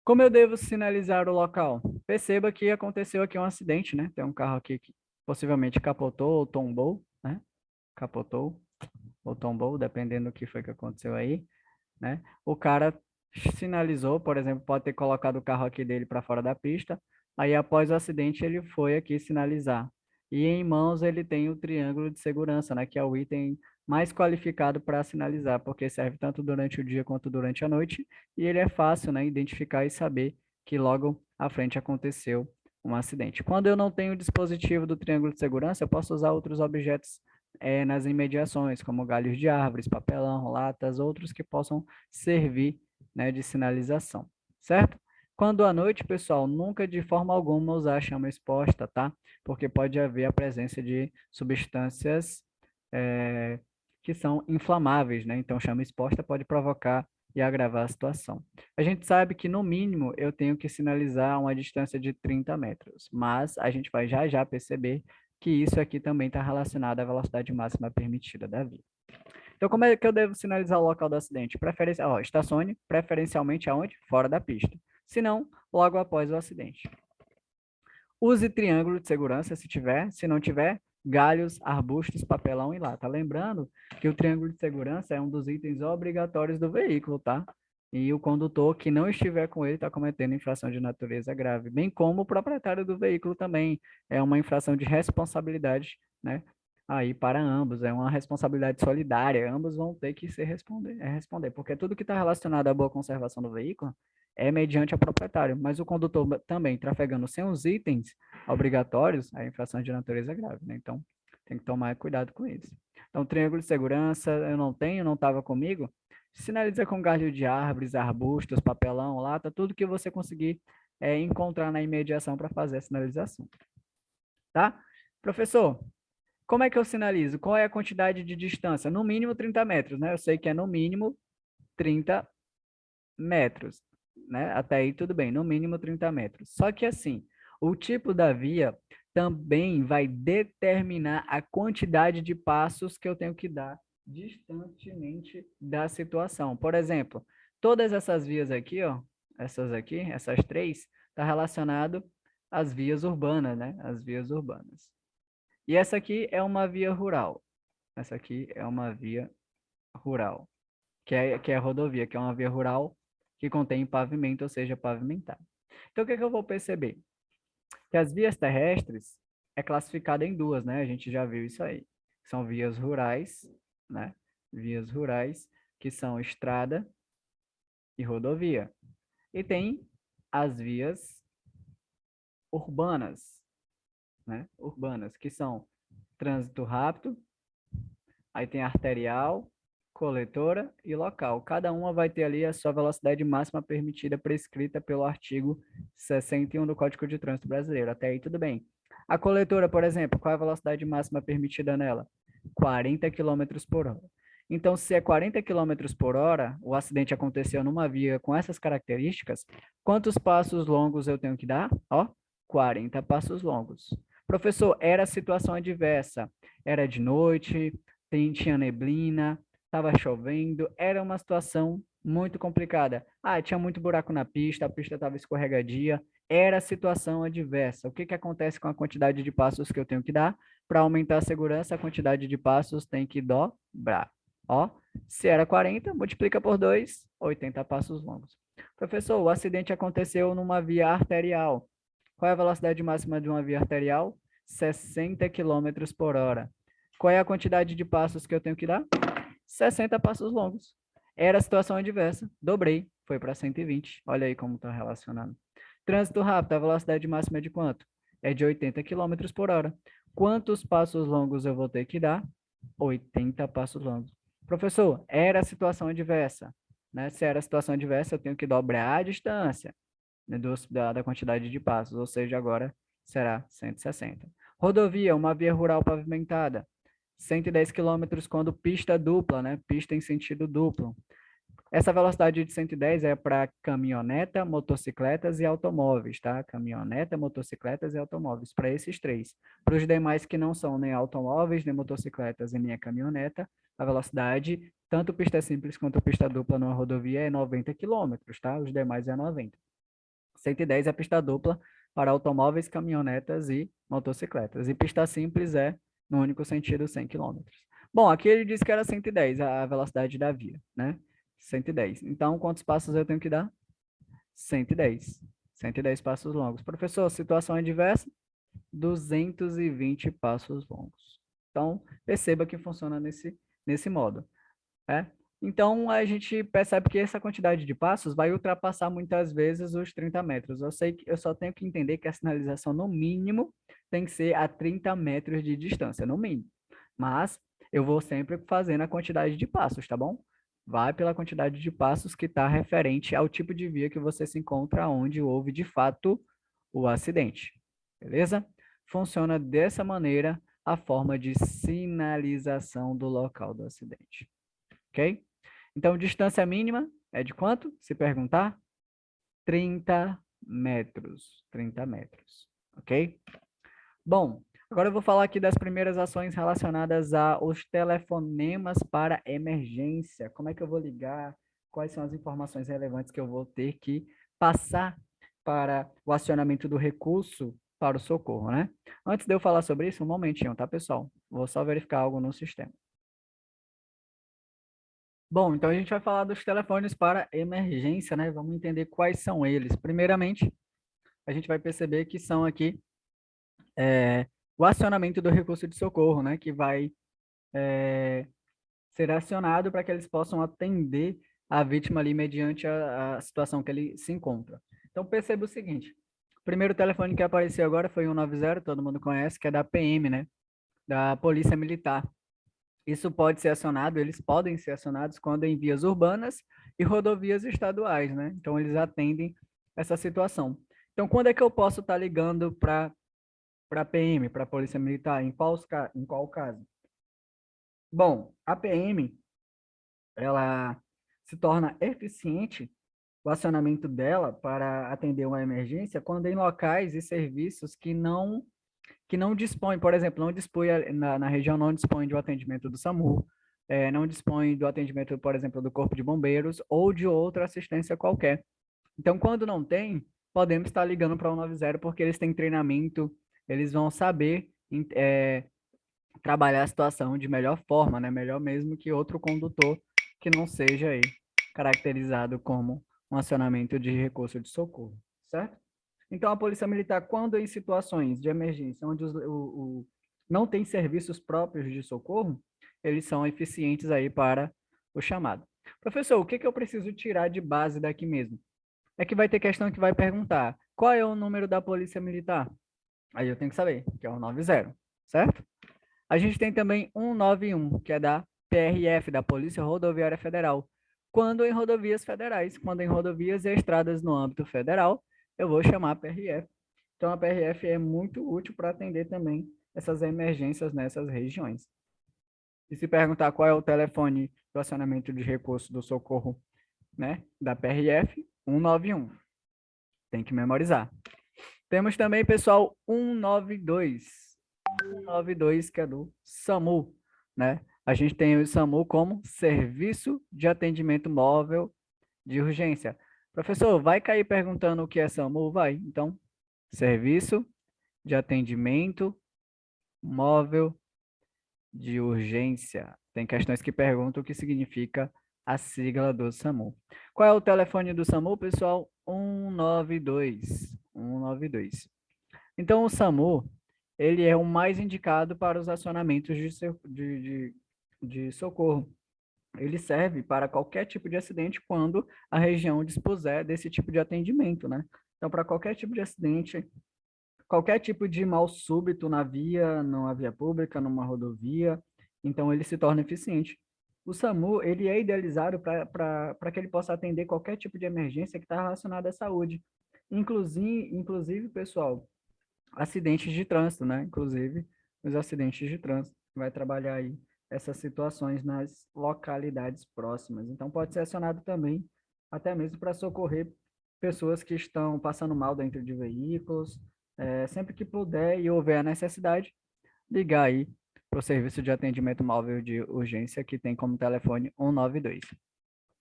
Como eu devo sinalizar o local? Perceba que aconteceu aqui um acidente, né? Tem um carro aqui que possivelmente capotou ou tombou, né? Capotou ou tombou, dependendo do que foi que aconteceu aí, né? O cara sinalizou, por exemplo, pode ter colocado o carro aqui dele para fora da pista, aí após o acidente ele foi aqui sinalizar. E em mãos ele tem o triângulo de segurança, né, que é o item mais qualificado para sinalizar, porque serve tanto durante o dia quanto durante a noite, e ele é fácil, né, identificar e saber que logo à frente aconteceu um acidente. Quando eu não tenho o dispositivo do triângulo de segurança, eu posso usar outros objetos nas imediações, como galhos de árvores, papelão, latas, outros que possam servir, né, de sinalização, certo? Quando à noite, pessoal, nunca de forma alguma usar a chama exposta, tá? Porque pode haver a presença de substâncias que são inflamáveis, né? Então, chama exposta pode provocar e agravar a situação. A gente sabe que, no mínimo, eu tenho que sinalizar uma distância de 30 metros, mas a gente vai já já perceber que isso aqui também está relacionado à velocidade máxima permitida da via. Então, como é que eu devo sinalizar o local do acidente? Estacione preferencialmente aonde? Fora da pista. Se não, logo após o acidente. Use triângulo de segurança se tiver. Se não tiver, galhos, arbustos, papelão e lata. Lembrando que o triângulo de segurança é um dos itens obrigatórios do veículo, tá? E o condutor que não estiver com ele está cometendo infração de natureza grave, bem como o proprietário do veículo também. É uma infração de responsabilidade, né? Aí para ambos, é uma responsabilidade solidária, ambos vão ter que responder, porque tudo que está relacionado à boa conservação do veículo é mediante a proprietário, mas o condutor também trafegando sem os itens obrigatórios, a infração de natureza grave, né? Então, tem que tomar cuidado com isso. Então, triângulo de segurança, eu não tenho, não estava comigo. Sinaliza com galho de árvores, arbustos, papelão, lata, tudo que você conseguir encontrar na imediação para fazer a sinalização. Tá? Professor, como é que eu sinalizo? Qual é a quantidade de distância? No mínimo 30 metros, né? Eu sei que é no mínimo 30 metros, né? Até aí tudo bem, no mínimo 30 metros. Só que assim, o tipo da via também vai determinar a quantidade de passos que eu tenho que dar distantemente da situação. Por exemplo, todas essas vias aqui, ó, essas três, está relacionado às vias urbanas, né? As vias urbanas. E essa aqui é uma via rural. Essa aqui é uma via rural, que é a rodovia, que é uma via rural que contém pavimento, ou seja, pavimentada. Então, o que é que eu vou perceber? Que as vias terrestres é classificada em duas, né? A gente já viu isso aí. São vias rurais, né? Vias rurais, que são estrada e rodovia. E tem as vias urbanas, né? Urbanas, que são trânsito rápido, aí tem arterial, coletora e local. Cada uma vai ter ali a sua velocidade máxima permitida prescrita pelo artigo 61 do Código de Trânsito Brasileiro. Até aí tudo bem. A coletora, por exemplo, qual é a velocidade máxima permitida nela? 40 km por hora. Então, se é 40 km por hora, o acidente aconteceu numa via com essas características, quantos passos longos eu tenho que dar? Ó, 40 passos longos. Professor, era situação adversa. Era de noite, tinha neblina, estava chovendo, era uma situação muito complicada. Ah, tinha muito buraco na pista, a pista estava escorregadia, era situação adversa. O que que acontece com a quantidade de passos que eu tenho que dar? Para aumentar a segurança, a quantidade de passos tem que dobrar. Ó, se era 40, multiplica por 2, 80 passos longos. Professor, o acidente aconteceu numa via arterial. Qual é a velocidade máxima de uma via arterial? 60 km por hora. Qual é a quantidade de passos que eu tenho que dar? 60 passos longos. Era a situação adversa, dobrei, foi para 120. Olha aí como está relacionado. Trânsito rápido, a velocidade máxima é de quanto? É de 80 quilômetros por hora. Quantos passos longos eu vou ter que dar? 80 passos longos. Professor, era a situação adversa, né? Se era a situação adversa, eu tenho que dobrar a distância, né, da quantidade de passos, ou seja, agora será 160. Rodovia, uma via rural pavimentada, 110 quilômetros quando pista dupla, né? Pista em sentido duplo. Essa velocidade de 110 é para caminhoneta, motocicletas e automóveis, tá? Caminhoneta, motocicletas e automóveis, para esses três. Para os demais que não são nem automóveis, nem motocicletas e nem a caminhoneta, a velocidade, tanto pista simples quanto pista dupla numa rodovia é 90 quilômetros, tá? Os demais é 90. 110 é pista dupla para automóveis, caminhonetas e motocicletas. E pista simples é, no único sentido, 100 quilômetros. Bom, aqui ele disse que era 110 a velocidade da via, né? 110. Então, quantos passos eu tenho que dar? 110. 110 passos longos. Professor, situação adversa? 220 passos longos. Então, perceba que funciona nesse modo. É? Então, a gente percebe que essa quantidade de passos vai ultrapassar muitas vezes os 30 metros. Eu sei que eu só tenho que entender que a sinalização, no mínimo, tem que ser a 30 metros de distância, no mínimo. Mas eu vou sempre fazendo a quantidade de passos, tá bom? Vai pela quantidade de passos que está referente ao tipo de via que você se encontra onde houve, de fato, o acidente. Beleza? Funciona dessa maneira a forma de sinalização do local do acidente. Ok? Então, distância mínima é de quanto? Se perguntar, 30 metros. 30 metros. Ok? Bom, agora eu vou falar aqui das primeiras ações relacionadas aos telefonemas para emergência. Como é que eu vou ligar? Quais são as informações relevantes que eu vou ter que passar para o acionamento do recurso para o socorro, né? Antes de eu falar sobre isso, um momentinho, tá, pessoal? Vou só verificar algo no sistema. Bom, então a gente vai falar dos telefones para emergência, né? Vamos entender quais são eles. Primeiramente, a gente vai perceber que são aqui o acionamento do recurso de socorro, né? Que vai ser acionado para que eles possam atender a vítima ali mediante a situação que ele se encontra. Então, perceba o seguinte. O primeiro telefone que apareceu agora foi o 190, todo mundo conhece, que é da PM, né? Da Polícia Militar. Isso pode ser acionado, eles podem ser acionados quando em vias urbanas e rodovias estaduais, né? Então, eles atendem essa situação. Então, quando é que eu posso estar ligando para a PM, para a Polícia Militar? Em qual caso? Bom, a PM, ela se torna eficiente o acionamento dela para atender uma emergência quando em locais e serviços que não dispõe, por exemplo, não dispõe na região não dispõe do atendimento do SAMU, não dispõe do atendimento, por exemplo, do Corpo de Bombeiros ou de outra assistência qualquer. Então, quando não tem, podemos estar ligando para o 190 porque eles têm treinamento, eles vão saber trabalhar a situação de melhor forma, né? Melhor mesmo que outro condutor que não seja aí caracterizado como um acionamento de recurso de socorro, certo? Então, a Polícia Militar, quando em situações de emergência, onde não tem serviços próprios de socorro, eles são eficientes aí para o chamado. Professor, o que eu preciso tirar de base daqui mesmo? É que vai ter questão que vai perguntar, qual é o número da Polícia Militar? Aí eu tenho que saber, que é o 90, certo? A gente tem também 191, que é da PRF, da Polícia Rodoviária Federal. Quando em rodovias federais, quando em rodovias e estradas no âmbito federal, eu vou chamar a PRF. Então, a PRF é muito útil para atender também essas emergências nessas regiões. E se perguntar qual é o telefone do acionamento de recurso do socorro, né, da PRF, 191. Tem que memorizar. Temos também, pessoal, 192. 192, que é do SAMU, né? A gente tem o SAMU como Serviço de Atendimento Móvel de Urgência. Professor, vai cair perguntando o que é SAMU? Vai. Então, Serviço de Atendimento Móvel de Urgência. Tem questões que perguntam o que significa a sigla do SAMU. Qual é o telefone do SAMU, pessoal? 192. 192. Então, o SAMU, ele é o mais indicado para os acionamentos de socorro. ele serve para qualquer tipo de acidente quando a região dispuser desse tipo de atendimento, né? Então, para qualquer tipo de acidente, qualquer tipo de mal súbito na via, numa via pública, numa rodovia, então ele se torna eficiente. O SAMU, ele é idealizado para que ele possa atender qualquer tipo de emergência que está relacionada à saúde. Inclusive, pessoal, acidentes de trânsito, né? Inclusive, os acidentes de trânsito. Vai trabalhar aí essas situações nas localidades próximas. Então, pode ser acionado também, até mesmo para socorrer pessoas que estão passando mal dentro de veículos. Sempre que puder e houver a necessidade, ligar aí para o serviço de atendimento móvel de urgência, que tem como telefone 192.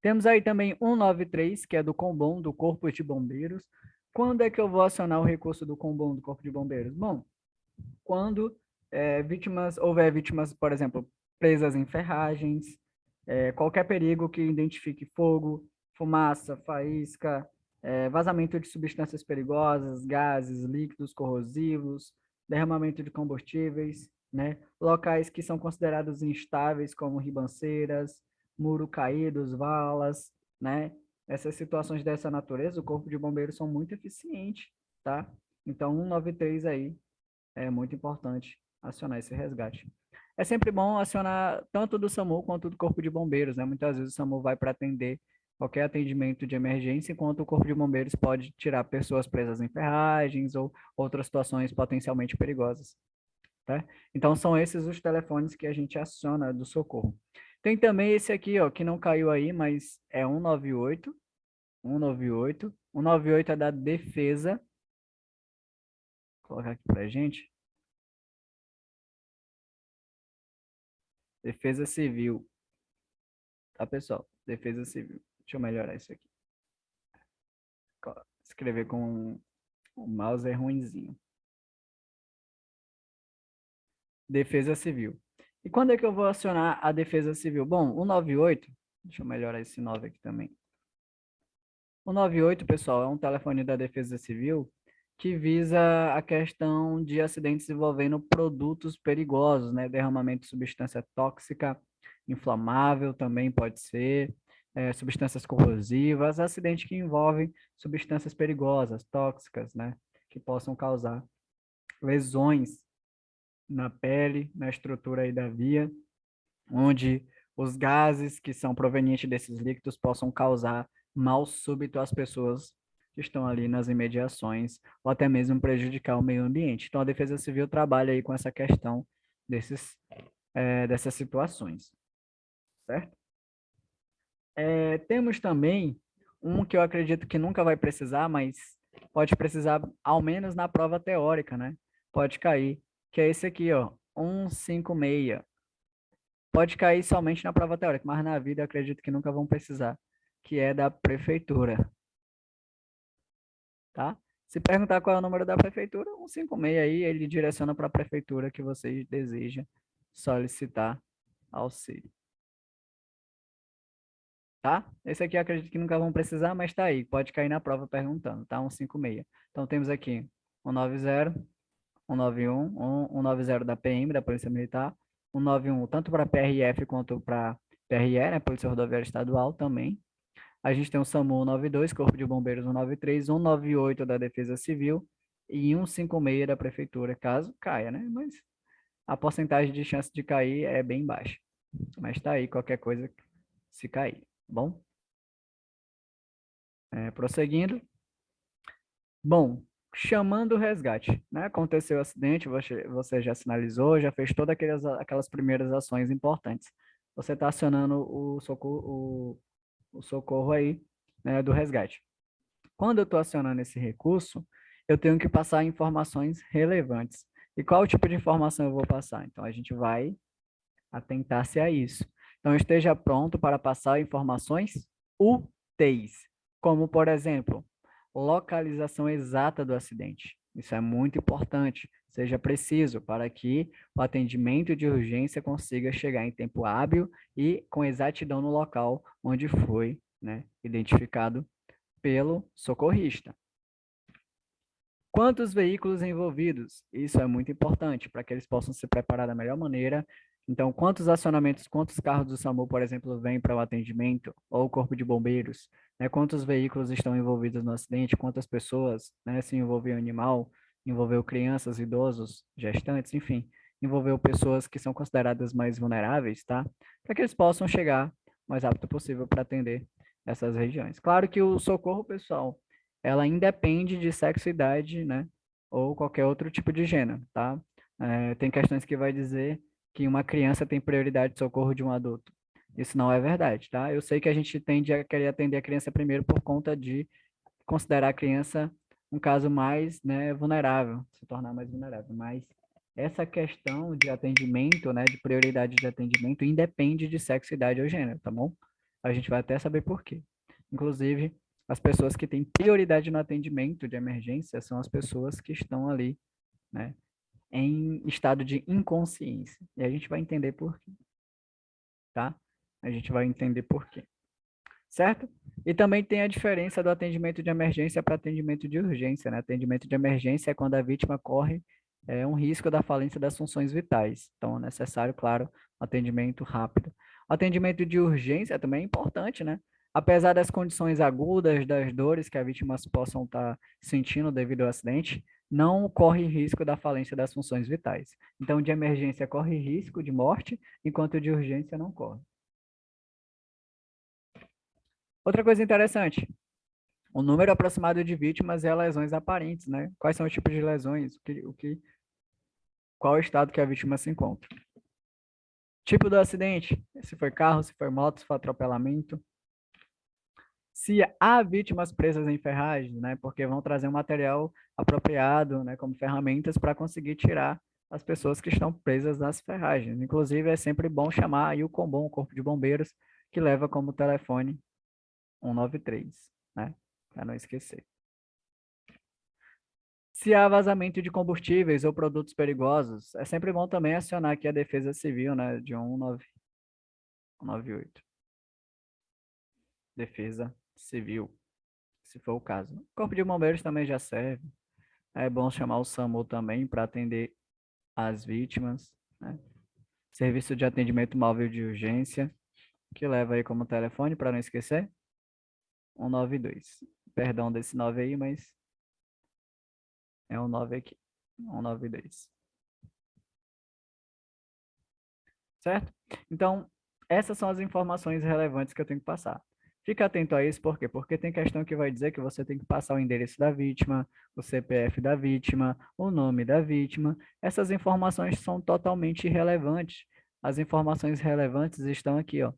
Temos aí também 193, que é do Combom, do Corpo de Bombeiros. Quando é que eu vou acionar o recurso do Combom, do Corpo de Bombeiros? Bom, quando houver vítimas, por exemplo, presas em ferragens, qualquer perigo que identifique fogo, fumaça, faísca, vazamento de substâncias perigosas, gases, líquidos corrosivos, derramamento de combustíveis, né? Locais que são considerados instáveis, como ribanceiras, muro caídos, valas, né? Essas situações dessa natureza, o Corpo de Bombeiros são muito eficientes, tá? Então, 193 aí é muito importante acionar esse resgate. É sempre bom acionar tanto do SAMU quanto do Corpo de Bombeiros, né? Muitas vezes o SAMU vai para atender qualquer atendimento de emergência, enquanto o Corpo de Bombeiros pode tirar pessoas presas em ferragens ou outras situações potencialmente perigosas, tá? Então, são esses os telefones que a gente aciona do socorro. Tem também esse aqui, ó, que não caiu aí, mas é 198, 198. 198 é da Defesa. Vou colocar aqui pra gente. Defesa Civil, tá, pessoal? Defesa Civil. Deixa eu melhorar isso aqui. Escrever com o mouse é ruinzinho. Defesa Civil. E quando é que eu vou acionar a Defesa Civil? Bom, o 98, deixa eu melhorar esse 9 aqui também. O 98, pessoal, é um telefone da Defesa Civil que visa a questão de acidentes envolvendo produtos perigosos, né? Derramamento de substância tóxica, inflamável também pode ser, substâncias corrosivas, acidentes que envolvem substâncias perigosas, tóxicas, né? Que possam causar lesões na pele, na estrutura aí da via, onde os gases que são provenientes desses líquidos possam causar mal súbito às pessoas que estão ali nas imediações, ou até mesmo prejudicar o meio ambiente. Então, a Defesa Civil trabalha aí com essa questão dessas situações, certo? Temos também um que eu acredito que nunca vai precisar, mas pode precisar ao menos na prova teórica, né? Pode cair, que é esse aqui, ó, 156. Pode cair somente na prova teórica, mas na vida eu acredito que nunca vão precisar, que é da prefeitura, tá? Se perguntar qual é o número da prefeitura, 156 aí, ele direciona para a prefeitura que você deseja solicitar auxílio, tá? Esse aqui eu acredito que nunca vão precisar, mas tá aí, pode cair na prova perguntando, tá? 156. Então temos aqui 190, 191, 190 da PM, da Polícia Militar, 191 tanto para PRF quanto para PRE, né, Polícia Rodoviária Estadual também. A gente tem o SAMU 192, Corpo de Bombeiros 193, 198 da Defesa Civil e 156 da Prefeitura, caso caia, né? Mas a porcentagem de chance de cair é bem baixa. Mas tá aí qualquer coisa se cair, tá bom? Prosseguindo. Bom, chamando o resgate, né? Aconteceu o acidente, você já sinalizou, já fez todas aquelas primeiras ações importantes. Você está acionando o socorro aí, né, do resgate. Quando eu estou acionando esse recurso, eu tenho que passar informações relevantes. E qual tipo de informação eu vou passar? Então, a gente vai atentar-se a isso. Então, esteja pronto para passar informações úteis, como, por exemplo, localização exata do acidente. Isso é muito importante. Seja preciso para que o atendimento de urgência consiga chegar em tempo hábil e com exatidão no local onde foi, né, identificado pelo socorrista. Quantos veículos envolvidos? Isso é muito importante para que eles possam se preparar da melhor maneira Então, quantos acionamentos, quantos carros do SAMU, por exemplo, vêm para o atendimento, ou o Corpo de Bombeiros, né? Quantos veículos estão envolvidos no acidente, quantas pessoas, né, se envolveu animal, envolveu crianças, idosos, gestantes, enfim, envolveu pessoas que são consideradas mais vulneráveis, tá? Para que eles possam chegar o mais rápido possível para atender essas regiões. Claro que o socorro, pessoal, ela independe de sexo, idade, né? Ou qualquer outro tipo de gênero, tá? Tem questões que vai dizer que uma criança tem prioridade de socorro de um adulto. Isso não é verdade, tá? Eu sei que a gente tende a querer atender a criança primeiro por conta de considerar a criança um caso mais, né, vulnerável, se tornar mais vulnerável, mas essa questão de atendimento, né, de prioridade de atendimento, independe de sexo, idade ou gênero, tá bom? A gente vai até saber por quê. Inclusive, as pessoas que têm prioridade no atendimento de emergência são as pessoas que estão ali, né, em estado de inconsciência. E a gente vai entender por quê, tá? A gente vai entender por quê, certo? E também tem a diferença do atendimento de emergência para atendimento de urgência, né? Atendimento de emergência é quando a vítima corre um risco da falência das funções vitais. Então, é necessário, claro, atendimento rápido. O atendimento de urgência também é importante, né? Apesar das condições agudas, das dores que a vítima possam estar sentindo devido ao acidente, não corre risco da falência das funções vitais. Então, de emergência corre risco de morte, enquanto de urgência não corre. Outra coisa interessante, o número aproximado de vítimas é lesões aparentes, né? Quais são os tipos de lesões? Qual o estado que a vítima se encontra? Tipo do acidente, se foi carro, se foi moto, se foi atropelamento. Se há vítimas presas em ferragens, né? Porque vão trazer um material apropriado, né? Como ferramentas para conseguir tirar as pessoas que estão presas nas ferragens. Inclusive, é sempre bom chamar aí o Combom, o Corpo de Bombeiros, que leva como telefone 193, né? Para não esquecer. Se há vazamento de combustíveis ou produtos perigosos, é sempre bom também acionar aqui a Defesa Civil, né, de 198. Defesa Civil, se for o caso. Corpo de Bombeiros também já serve. É bom chamar o SAMU também para atender as vítimas, né? Serviço de atendimento móvel de urgência, que leva aí como telefone, para não esquecer, 192. Perdão desse 9 aí, mas é um 9 aqui, 192. Certo? Então, essas são as informações relevantes que eu tenho que passar. Fica atento a isso, por quê? Porque tem questão que vai dizer que você tem que passar o endereço da vítima, o CPF da vítima, o nome da vítima. Essas informações são totalmente irrelevantes. As informações relevantes estão aqui, ó.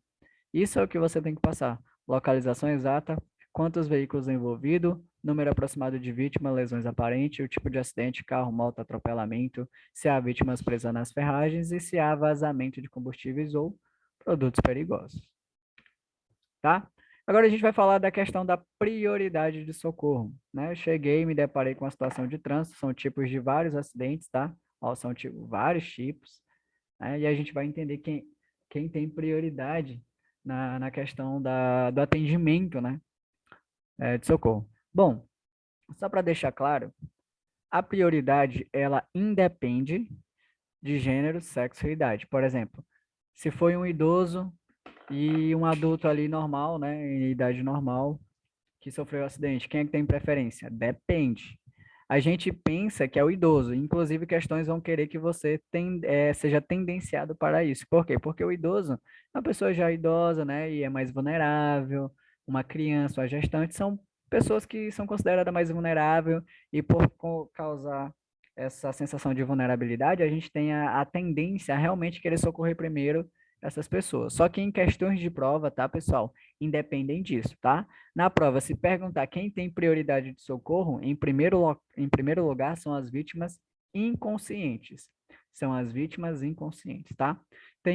Isso é o que você tem que passar. Localização exata, quantos veículos envolvidos, número aproximado de vítima, lesões aparentes, o tipo de acidente, carro, moto, atropelamento, se há vítimas presas nas ferragens e se há vazamento de combustíveis ou produtos perigosos. Tá? Agora a gente vai falar da questão da prioridade de socorro, né? Eu cheguei e me deparei com a situação de trânsito, são tipos de vários acidentes, tá? Ó, são vários tipos, né? E a gente vai entender quem tem prioridade na questão do atendimento, né? De socorro. Bom, só para deixar claro, a prioridade, ela independe de gênero, sexo e idade. Por exemplo, se foi um idoso e um adulto ali normal, né, em idade normal, que sofreu um acidente, quem é que tem preferência? Depende. A gente pensa que é o idoso, inclusive questões vão querer que você seja tendenciado para isso. Por quê? Porque o idoso é uma pessoa já idosa, né, e é mais vulnerável, uma criança, uma gestante, são pessoas que são consideradas mais vulneráveis e por causar essa sensação de vulnerabilidade, a gente tem a tendência a realmente querer socorrer primeiro essas pessoas. Só que em questões de prova, tá, pessoal? Independente disso, tá? Na prova, se perguntar quem tem prioridade de socorro, em primeiro lugar são as vítimas inconscientes. São as vítimas inconscientes, tá?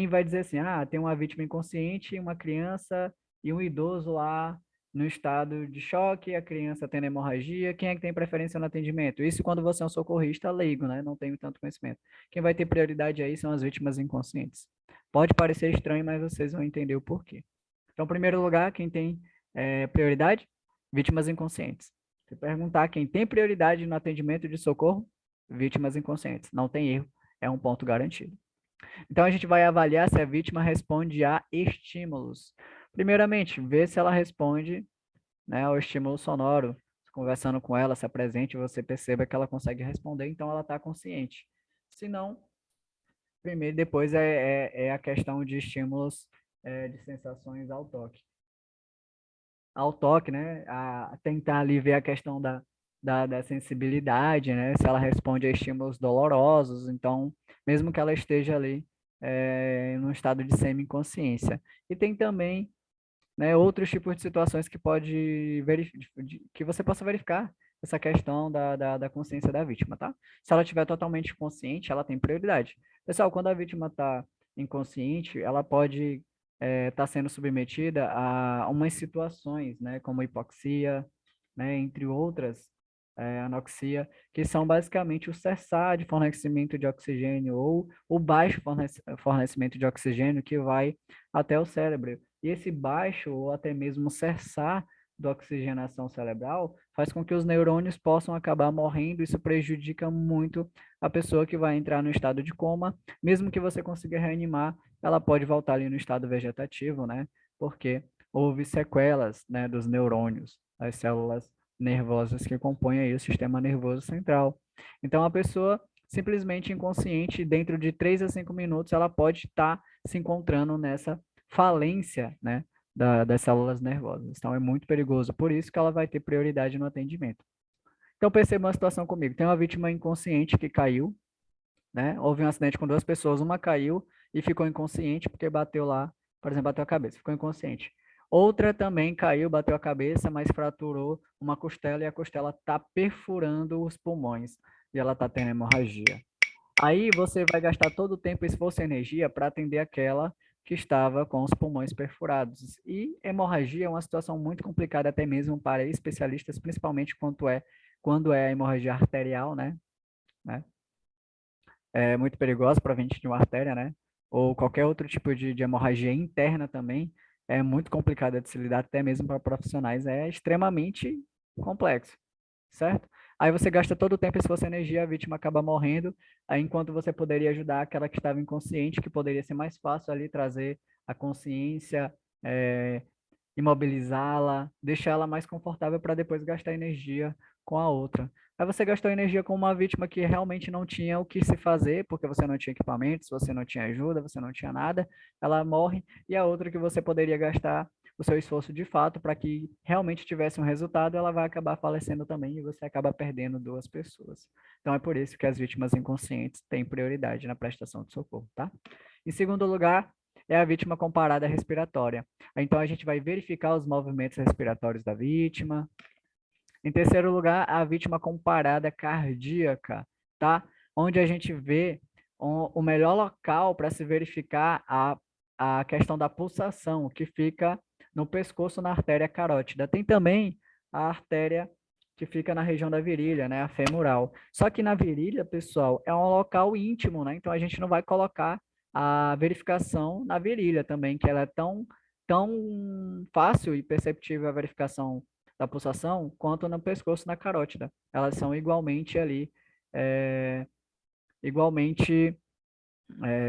Vai dizer assim, tem uma vítima inconsciente, uma criança e um idoso lá no estado de choque, a criança tendo hemorragia, quem é que tem preferência no atendimento? Isso quando você é um socorrista leigo, né? Não tenho tanto conhecimento. Quem vai ter prioridade aí são as vítimas inconscientes. Pode parecer estranho, mas vocês vão entender o porquê. Então, em primeiro lugar, quem tem prioridade? Vítimas inconscientes. Se perguntar quem tem prioridade no atendimento de socorro, vítimas inconscientes. Não tem erro, é um ponto garantido. Então, a gente vai avaliar se a vítima responde a estímulos. Primeiramente, ver se ela responde, né, ao estímulo sonoro. Conversando com ela, se apresente, você perceba que ela consegue responder, então ela está consciente. Se não, primeiro, depois é a questão de estímulos, de sensações ao toque. Ao toque, né? A tentar ali ver a questão da sensibilidade, né? Se ela responde a estímulos dolorosos, então, mesmo que ela esteja ali num estado de semi-inconsciência. E tem também, né, outros tipos de situações que que você possa verificar essa questão da consciência da vítima, tá? Se ela estiver totalmente consciente, ela tem prioridade. Pessoal, quando a vítima está inconsciente, ela pode estar sendo submetida a umas situações, né, como hipoxia, né, entre outras, anoxia, que são basicamente o cessar de fornecimento de oxigênio ou o baixo fornecimento de oxigênio que vai até o cérebro. E esse baixo ou até mesmo cessar da oxigenação cerebral faz com que os neurônios possam acabar morrendo. Isso prejudica muito a pessoa que vai entrar no estado de coma. Mesmo que você consiga reanimar, ela pode voltar ali no estado vegetativo, né? Porque houve sequelas, né, dos neurônios, das células nervosas que compõem aí o sistema nervoso central. Então, a pessoa simplesmente inconsciente, dentro de 3 a 5 minutos, ela pode estar se encontrando nessa falência, né, das células nervosas. Então, é muito perigoso. Por isso que ela vai ter prioridade no atendimento. Então, perceba uma situação comigo. Tem uma vítima inconsciente que caiu, né? Houve um acidente com duas pessoas. Uma caiu e ficou inconsciente porque bateu lá, por exemplo, bateu a cabeça, ficou inconsciente. Outra também caiu, bateu a cabeça, mas fraturou uma costela e a costela está perfurando os pulmões e ela está tendo hemorragia. Aí você vai gastar todo o tempo, esforço e energia para atender aquela que estava com os pulmões perfurados. E hemorragia é uma situação muito complicada até mesmo para especialistas, principalmente quando é a hemorragia arterial, né? É muito perigosa, proveniente de uma artéria, né? Ou qualquer outro tipo de hemorragia interna também. É muito complicada de se lidar, até mesmo para profissionais. É extremamente complexo, certo? Aí você gasta todo o tempo, esforço e energia, a vítima acaba morrendo, aí enquanto você poderia ajudar aquela que estava inconsciente, que poderia ser mais fácil ali trazer a consciência, é, imobilizá-la, deixar ela mais confortável para depois gastar energia com a outra. Aí você gastou energia com uma vítima que realmente não tinha o que se fazer, porque você não tinha equipamentos, você não tinha ajuda, você não tinha nada, ela morre, e a outra que você poderia gastar o seu esforço de fato para que realmente tivesse um resultado, ela vai acabar falecendo também e você acaba perdendo duas pessoas. Então é por isso que as vítimas inconscientes têm prioridade na prestação de socorro, tá? Em segundo lugar, é a vítima com parada respiratória. Então a gente vai verificar os movimentos respiratórios da vítima. Em terceiro lugar, a vítima com parada cardíaca, tá? Onde a gente vê o melhor local para se verificar a questão da pulsação, que fica no pescoço, na artéria carótida. Tem também a artéria que fica na região da virilha, né, a femoral. Só que na virilha, pessoal, é um local íntimo, né? Então a gente não vai colocar a verificação na virilha também, que ela é tão fácil e perceptível a verificação da pulsação quanto no pescoço, na carótida. Elas são igualmente ali, é, igualmente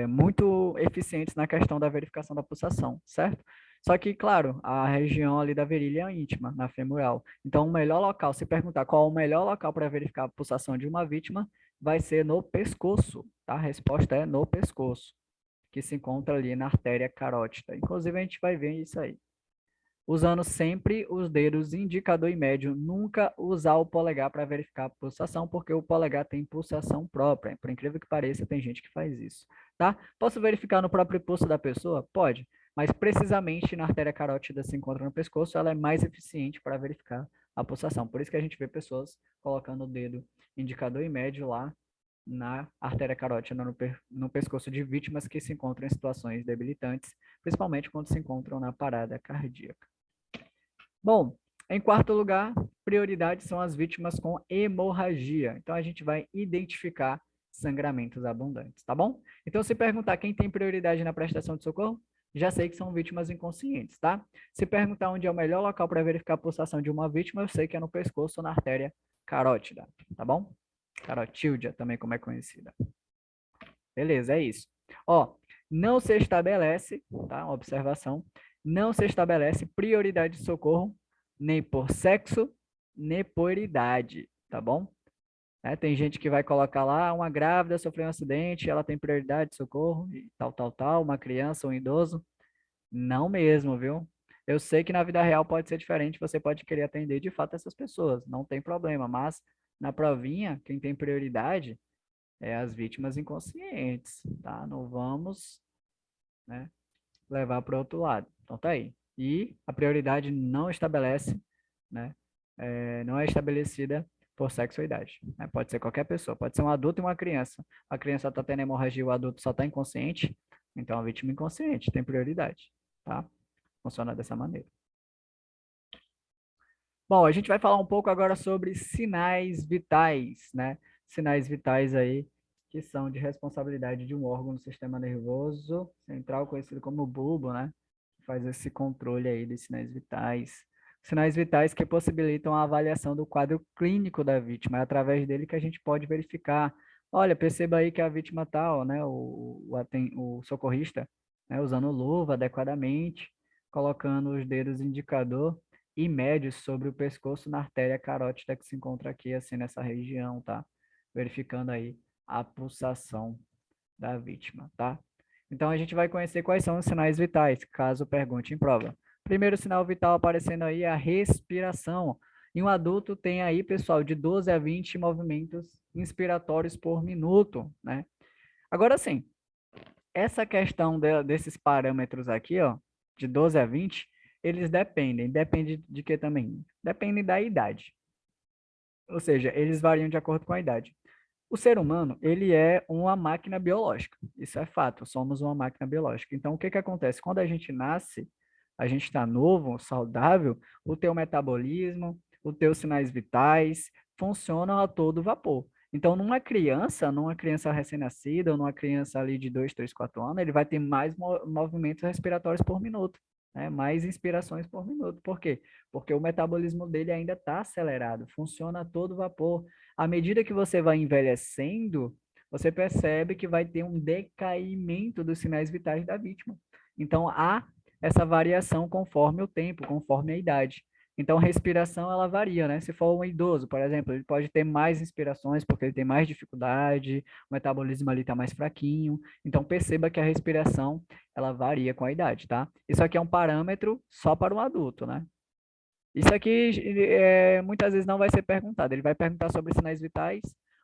muito eficientes na questão da verificação da pulsação, certo? Só que, claro, a região ali da virilha é íntima, na femoral. Então, o melhor local, se perguntar qual é o melhor local para verificar a pulsação de uma vítima, vai ser no pescoço, tá? A resposta é no pescoço, que se encontra ali na artéria carótida. Inclusive, a gente vai ver isso aí usando sempre os dedos indicador e médio, nunca usar o polegar para verificar a pulsação, porque o polegar tem pulsação própria. Por incrível que pareça, tem gente que faz isso, tá? Posso verificar no próprio pulso da pessoa? Pode, mas precisamente na artéria carótida se encontra no pescoço, ela é mais eficiente para verificar a pulsação. Por isso que a gente vê pessoas colocando o dedo indicador e médio lá na artéria carótida no pescoço de vítimas que se encontram em situações debilitantes, principalmente quando se encontram na parada cardíaca. Bom, em quarto lugar, prioridade são as vítimas com hemorragia. Então, a gente vai identificar sangramentos abundantes, tá bom? Então, se perguntar quem tem prioridade na prestação de socorro, já sei que são vítimas inconscientes, tá? Se perguntar onde é o melhor local para verificar a pulsação de uma vítima, eu sei que é no pescoço ou na artéria carótida, tá bom? Carotídea também, como é conhecida. Beleza, é isso. Ó, não se estabelece, tá? Observação, não se estabelece prioridade de socorro nem por sexo, nem por idade, tá bom? Tem gente que vai colocar lá, uma grávida sofreu um acidente, ela tem prioridade de socorro, e tal, uma criança, um idoso. Não mesmo, viu? Eu sei que na vida real pode ser diferente, você pode querer atender de fato essas pessoas, não tem problema, mas na provinha, quem tem prioridade é as vítimas inconscientes, tá? Não vamos, né, levar para o outro lado. Então tá aí. E a prioridade não estabelece, né, não é estabelecida por sexo ou idade, né? Pode ser qualquer pessoa, pode ser um adulto e uma criança. A criança está tendo hemorragia, o adulto só está inconsciente, então a vítima inconsciente tem prioridade, tá? Funciona dessa maneira. Bom, a gente vai falar um pouco agora sobre sinais vitais, né? Sinais vitais aí que são de responsabilidade de um órgão do sistema nervoso central, conhecido como bulbo, né? Que faz esse controle aí dos sinais vitais. Sinais vitais que possibilitam a avaliação do quadro clínico da vítima. É através dele que a gente pode verificar. Olha, perceba aí que a vítima tal, né? O socorrista, né? Usando luva adequadamente, colocando os dedos indicador e médios sobre o pescoço na artéria carótida que se encontra aqui, assim, nessa região, tá? Verificando aí a pulsação da vítima, tá? Então, a gente vai conhecer quais são os sinais vitais, caso pergunte em prova. Primeiro sinal vital aparecendo aí é a respiração. Em um adulto tem aí, pessoal, de 12 a 20 movimentos inspiratórios por minuto, né? Agora sim, essa questão desses parâmetros aqui, ó, de 12 a 20, eles dependem. Depende de que também? Depende da idade. Ou seja, eles variam de acordo com a idade. O ser humano, ele é uma máquina biológica. Isso é fato, somos uma máquina biológica. Então, o que que acontece? Quando a gente nasce, a gente está novo, saudável, o teu metabolismo, os teus sinais vitais funcionam a todo vapor. Então, numa criança recém-nascida, ou numa criança ali de 2, 3, 4 anos, ele vai ter mais movimentos respiratórios por minuto, né? Mais inspirações por minuto. Por quê? Porque o metabolismo dele ainda está acelerado, funciona a todo vapor. À medida que você vai envelhecendo, você percebe que vai ter um decaimento dos sinais vitais da vítima. Então, há essa variação conforme o tempo, conforme a idade. Então, a respiração, ela varia, né? Se for um idoso, por exemplo, ele pode ter mais inspirações porque ele tem mais dificuldade, o metabolismo ali está mais fraquinho. Então, perceba que a respiração, ela varia com a idade, tá? Isso aqui é um parâmetro só para um adulto, né? Isso aqui muitas vezes não vai ser perguntado. Ele vai perguntar sobre sinais vitais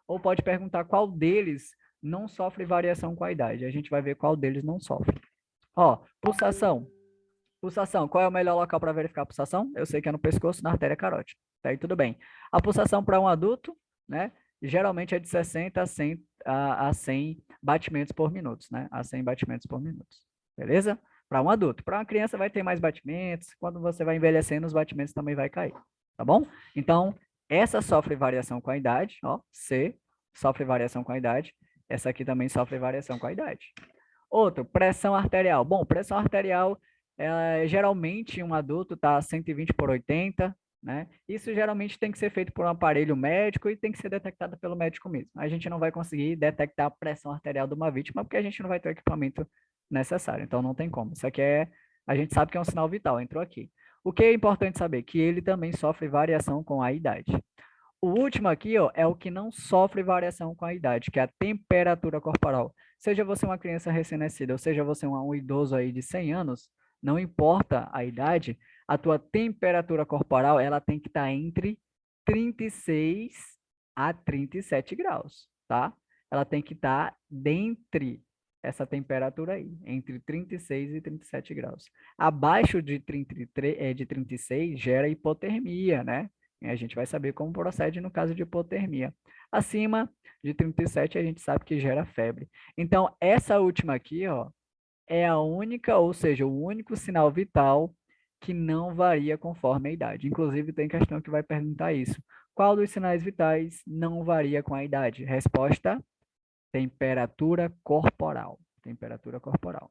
ou pode perguntar qual deles não sofre variação com a idade. A gente vai ver qual deles não sofre. Ó, pulsação. Pulsação. Qual é o melhor local para verificar a pulsação? Eu sei que é no pescoço, na artéria carótida. Tá aí tudo bem. A pulsação para um adulto, né? Geralmente é de 60 a 100 batimentos por minuto, né? A 100 batimentos por minuto. Beleza? Para um adulto. Para uma criança vai ter mais batimentos. Quando você vai envelhecendo, os batimentos também vai cair. Tá bom? Então, essa sofre variação com a idade. Ó, C sofre variação com a idade. Essa aqui também sofre variação com a idade. Outro, pressão arterial. Bom, pressão arterial, geralmente um adulto está 120 por 80, né? Isso geralmente tem que ser feito por um aparelho médico e tem que ser detectado pelo médico mesmo. A gente não vai conseguir detectar a pressão arterial de uma vítima porque a gente não vai ter o equipamento necessário, então não tem como. Isso aqui a gente sabe que é um sinal vital, entrou aqui. O que é importante saber? Que ele também sofre variação com a idade. O último aqui, ó, é o que não sofre variação com a idade, que é a temperatura corporal. Seja você uma criança recém-nascida, ou seja você um idoso aí de 100 anos, não importa a idade, a tua temperatura corporal, ela tem que estar entre 36 a 37 graus, tá? Ela tem que estar dentre essa temperatura aí, entre 36 e 37 graus. Abaixo de 33, de 36 gera hipotermia, né? A gente vai saber como procede no caso de hipotermia. Acima de 37, a gente sabe que gera febre. Então, essa última aqui, ó, é a única, ou seja, o único sinal vital que não varia conforme a idade. Inclusive, tem questão que vai perguntar isso. Qual dos sinais vitais não varia com a idade? Resposta: temperatura corporal. Temperatura corporal.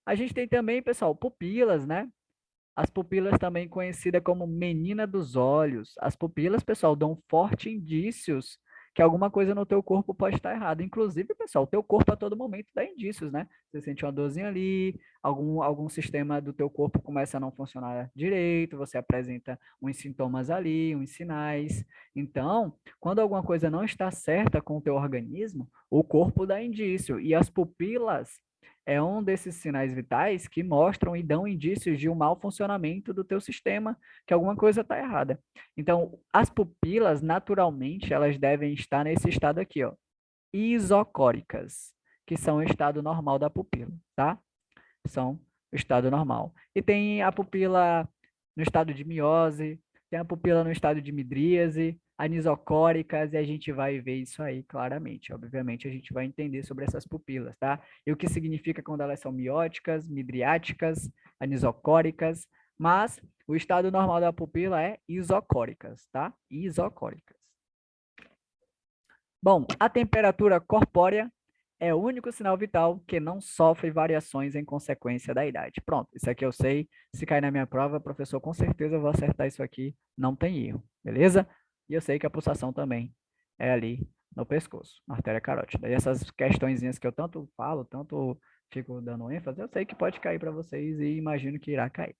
A gente tem também, pessoal, pupilas, né? As pupilas também conhecida como menina dos olhos. As pupilas, pessoal, dão fortes indícios que alguma coisa no teu corpo pode estar errada. Inclusive, pessoal, o teu corpo a todo momento dá indícios, né? Você sente uma dorzinha ali, algum sistema do teu corpo começa a não funcionar direito, você apresenta uns sintomas ali, uns sinais. Então, quando alguma coisa não está certa com o teu organismo, o corpo dá indício. E as pupilas é um desses sinais vitais que mostram e dão indícios de um mau funcionamento do teu sistema, que alguma coisa está errada. Então, as pupilas, naturalmente, elas devem estar nesse estado aqui, ó, isocóricas, que são o estado normal da pupila, tá? São o estado normal. E tem a pupila no estado de miose, tem a pupila no estado de midríase, anisocóricas, e a gente vai ver isso aí claramente. Obviamente, a gente vai entender sobre essas pupilas, tá? E o que significa quando elas são mióticas, midriáticas, anisocóricas, mas o estado normal da pupila é isocóricas, tá? Isocóricas. Bom, a temperatura corpórea é o único sinal vital que não sofre variações em consequência da idade. Pronto, isso aqui eu sei. Se cair na minha prova, professor, com certeza eu vou acertar isso aqui. Não tem erro, beleza? E eu sei que a pulsação também é ali no pescoço, na artéria carótida. E essas questõezinhas que eu tanto falo, tanto fico dando ênfase, eu sei que pode cair para vocês e imagino que irá cair.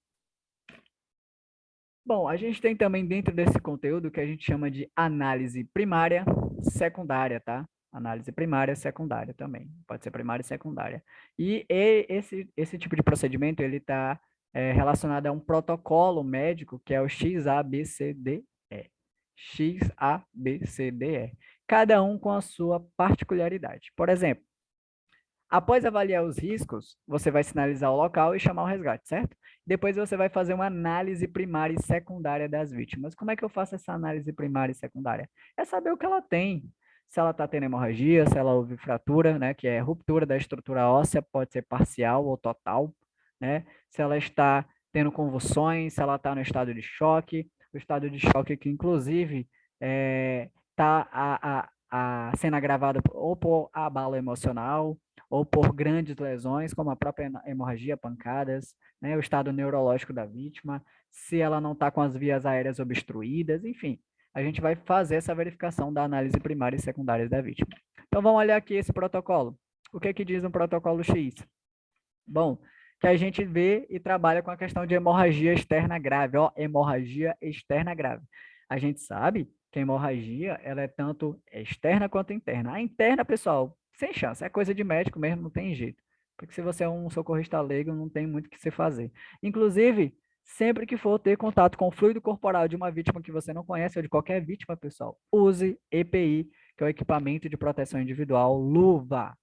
Bom, a gente tem também dentro desse conteúdo que a gente chama de análise primária, secundária, tá? Análise primária, secundária também. Pode ser primária e secundária. E esse tipo de procedimento, ele está relacionado a um protocolo médico, que é o XABCDE. XABCDE. Cada um com a sua particularidade. Por exemplo, após avaliar os riscos, você vai sinalizar o local e chamar o resgate, certo? Depois você vai fazer uma análise primária e secundária das vítimas. Como é que eu faço essa análise primária e secundária? É saber o que ela tem. Se ela está tendo hemorragia, se ela houve fratura, né, que é ruptura da estrutura óssea, pode ser parcial ou total, né? Se ela está tendo convulsões, se ela está no estado de choque, o estado de choque que inclusive está sendo agravado ou por abalo emocional, ou por grandes lesões, como a própria hemorragia, pancadas, né, o estado neurológico da vítima, se ela não está com as vias aéreas obstruídas, enfim. A gente vai fazer essa verificação da análise primária e secundária da vítima. Então, vamos olhar aqui esse protocolo. O que é que diz no protocolo X? Bom, que a gente vê e trabalha com a questão de hemorragia externa grave, ó, hemorragia externa grave. A gente sabe que a hemorragia, ela é tanto externa quanto interna. A interna, pessoal, sem chance, é coisa de médico mesmo, não tem jeito. Porque se você é um socorrista leigo, não tem muito o que se fazer. Inclusive, sempre que for ter contato com o fluido corporal de uma vítima que você não conhece, ou de qualquer vítima, pessoal, use EPI, que é o equipamento de proteção individual, luva.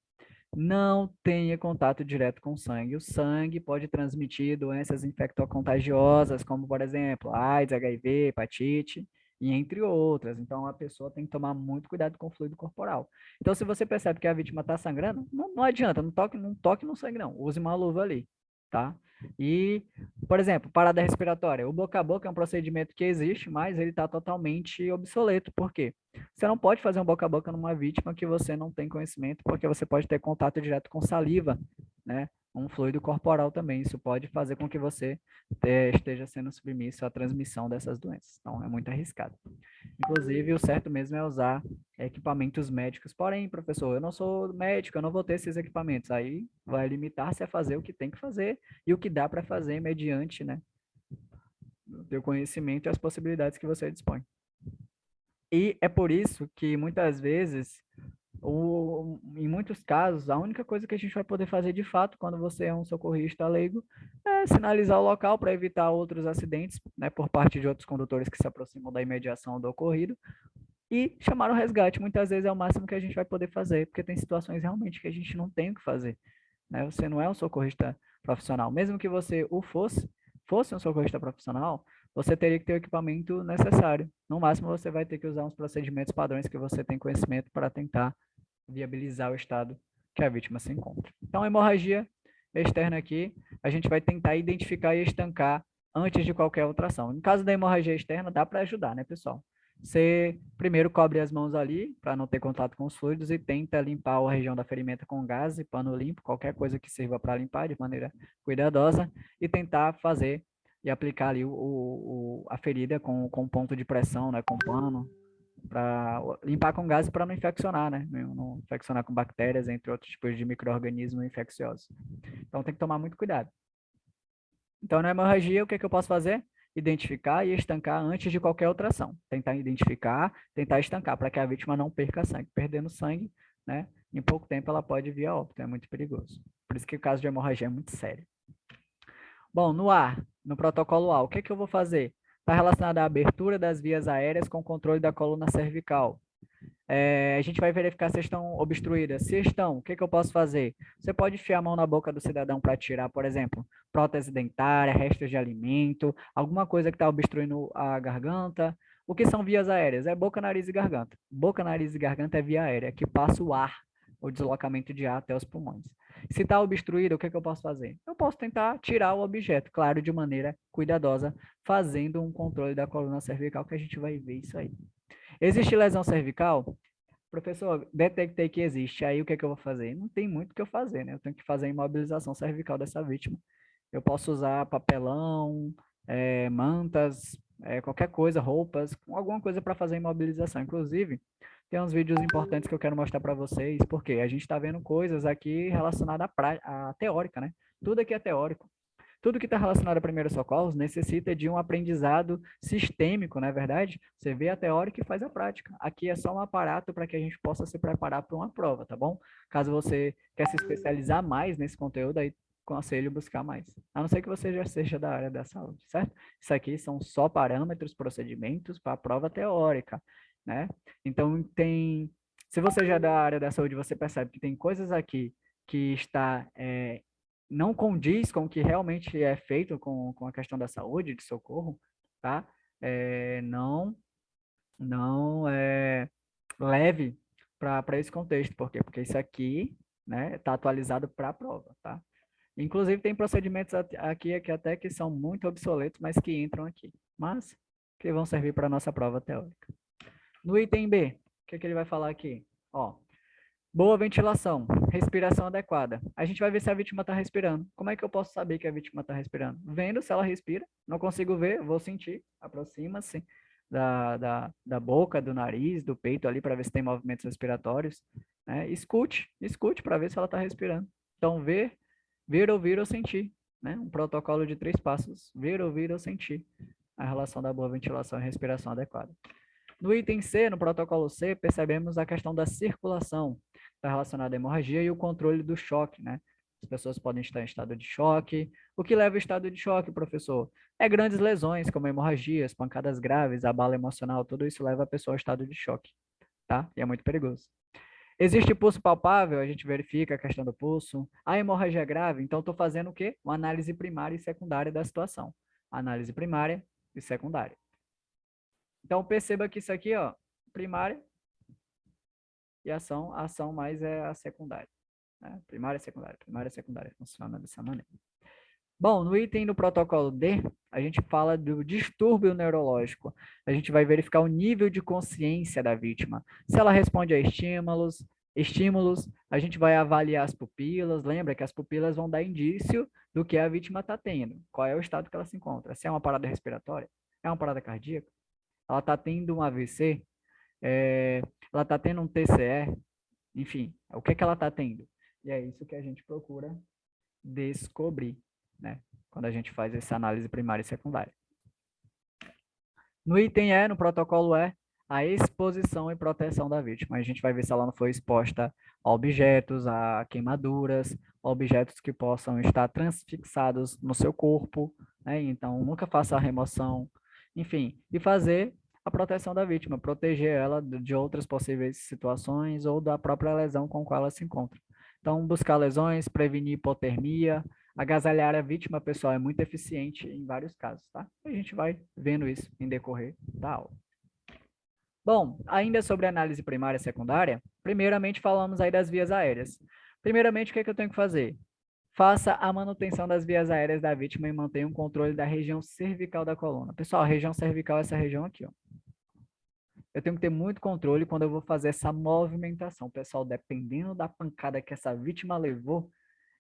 Não tenha contato direto com o sangue. O sangue pode transmitir doenças infectocontagiosas, como, por exemplo, AIDS, HIV, hepatite, e entre outras. Então, a pessoa tem que tomar muito cuidado com o fluido corporal. Então, se você percebe que a vítima está sangrando, não adianta, não toque no sangue, não. Use uma luva ali, tá? E, por exemplo, parada respiratória. O boca a boca é um procedimento que existe, mas ele está totalmente obsoleto. Por quê? Você não pode fazer um boca a boca numa vítima que você não tem conhecimento, porque você pode ter contato direto com saliva, né? Um fluido corporal também. Isso pode fazer com que você esteja sendo submisso à transmissão dessas doenças. Então, é muito arriscado. Inclusive, o certo mesmo é usar equipamentos médicos. Porém, professor, eu não sou médico, eu não vou ter esses equipamentos. Aí vai limitar-se a fazer o que tem que fazer e o que dá para fazer mediante, né, o teu conhecimento e as possibilidades que você dispõe. E é por isso que muitas vezes, em muitos casos, a única coisa que a gente vai poder fazer de fato quando você é um socorrista leigo é sinalizar o local para evitar outros acidentes, né, por parte de outros condutores que se aproximam da imediação do ocorrido e chamar o resgate. Muitas vezes é o máximo que a gente vai poder fazer, porque tem situações realmente que a gente não tem o que fazer, né? Você não é um socorrista profissional. Mesmo que você o fosse um socorrista profissional, você teria que ter o equipamento necessário. No máximo, você vai ter que usar uns procedimentos padrões que você tem conhecimento para tentar viabilizar o estado que a vítima se encontra. Então, a hemorragia externa aqui, a gente vai tentar identificar e estancar antes de qualquer outra ação. No caso da hemorragia externa, dá para ajudar, né, pessoal? Você primeiro cobre as mãos ali, para não ter contato com os fluidos, e tenta limpar a região da ferimenta com gás e pano limpo, qualquer coisa que sirva para limpar de maneira cuidadosa, e tentar fazer e aplicar ali a ferida com ponto de pressão, né, com pano, para limpar com gases para não infeccionar, né? Não infeccionar com bactérias, entre outros tipos de micro-organismos infecciosos. Então tem que tomar muito cuidado. Então, na hemorragia, o que é que eu posso fazer? Identificar e estancar antes de qualquer outra ação. Tentar identificar, tentar estancar, para que a vítima não perca sangue. Perdendo sangue, né? Em pouco tempo ela pode vir a óbito, é muito perigoso. Por isso que o caso de hemorragia é muito sério. Bom, no ar, no protocolo A, o que é que eu vou fazer? Está relacionado à abertura das vias aéreas com controle da coluna cervical. A gente vai verificar se estão obstruídas. Se estão, o que que eu posso fazer? Você pode enfiar a mão na boca do cidadão para tirar, por exemplo, prótese dentária, restos de alimento, alguma coisa que está obstruindo a garganta. O que são vias aéreas? É boca, nariz e garganta. Boca, nariz e garganta é via aérea, que passa o ar, o deslocamento de ar até os pulmões. Se está obstruído, o que que eu posso fazer? Eu posso tentar tirar o objeto, claro, de maneira cuidadosa, fazendo um controle da coluna cervical, que a gente vai ver isso aí. Existe lesão cervical? Professor, detectei que existe. Aí o que é que eu vou fazer? Não tem muito o que eu fazer, né? Eu tenho que fazer a imobilização cervical dessa vítima. Eu posso usar papelão, mantas, qualquer coisa, roupas, alguma coisa para fazer a imobilização. Inclusive, tem uns vídeos importantes que eu quero mostrar para vocês, porque a gente está vendo coisas aqui relacionadas à teórica, né? Tudo aqui é teórico. Tudo que está relacionado a primeiros socorros necessita de um aprendizado sistêmico, não é verdade? Você vê a teórica e faz a prática. Aqui é só um aparato para que a gente possa se preparar para uma prova, tá bom? Caso você quer se especializar mais nesse conteúdo, aí aconselho buscar mais. A não ser que você já seja da área da saúde, certo? Isso aqui são só parâmetros, procedimentos para a prova teórica, né? Então, se você já é da área da saúde, você percebe que tem coisas aqui que está não condiz com o que realmente é feito com a questão da saúde, de socorro, tá? Não leve para esse contexto. Por quê? Porque isso aqui, né, está atualizado para a prova, tá? Inclusive, tem procedimentos aqui que até que são muito obsoletos, mas que entram aqui. Mas que vão servir para a nossa prova teórica. No item B, o que ele vai falar aqui? Ó, boa ventilação, respiração adequada. A gente vai ver se a vítima está respirando. Como é que eu posso saber que a vítima está respirando? Vendo se ela respira. Não consigo ver, vou sentir. Aproxima-se da boca, do nariz, do peito ali para ver se tem movimentos respiratórios. Né? Escute para ver se ela está respirando. Então, ver, ouvir ou sentir. Né? Um protocolo de 3 passos. Ver, ouvir ou sentir. A relação da boa ventilação e respiração adequada. No item C, no protocolo C, percebemos a questão da circulação, está relacionada à hemorragia e o controle do choque, né? As pessoas podem estar em estado de choque. O que leva ao estado de choque, professor? É grandes lesões, como hemorragias, pancadas graves, abalo emocional, tudo isso leva a pessoa ao estado de choque, tá? E é muito perigoso. Existe pulso palpável, a gente verifica a questão do pulso. A hemorragia grave, então estou fazendo o quê? Uma análise primária e secundária da situação. Análise primária e secundária. Então, perceba que isso aqui, ó, primária e ação, a ação mais é a secundária. Né? Primária e secundária, funciona dessa maneira. Bom, no item do protocolo D, a gente fala do distúrbio neurológico. A gente vai verificar o nível de consciência da vítima. Se ela responde a estímulos, a gente vai avaliar as pupilas. Lembra que as pupilas vão dar indício do que a vítima está tendo. Qual é o estado que ela se encontra. Se é uma parada respiratória, é uma parada cardíaca, ela está tendo um AVC, ela está tendo um TCE, enfim, o que ela está tendo? E é isso que a gente procura descobrir, né? Quando a gente faz essa análise primária e secundária. No item E, no protocolo E, a exposição e proteção da vítima. A gente vai ver se ela não foi exposta a objetos, a queimaduras, a objetos que possam estar transfixados no seu corpo, né? Então, nunca faça a remoção, enfim, e fazer a proteção da vítima, proteger ela de outras possíveis situações ou da própria lesão com qual ela se encontra. Então, buscar lesões, prevenir hipotermia, agasalhar a vítima, pessoal, é muito eficiente em vários casos, tá? A gente vai vendo isso em decorrer da aula. Bom, ainda sobre análise primária e secundária, primeiramente falamos aí das vias aéreas. Primeiramente, o que é que eu tenho que fazer? Faça a manutenção das vias aéreas da vítima e mantenha um controle da região cervical da coluna. Pessoal, a região cervical é essa região aqui, ó. Eu tenho que ter muito controle quando eu vou fazer essa movimentação. Pessoal, dependendo da pancada que essa vítima levou,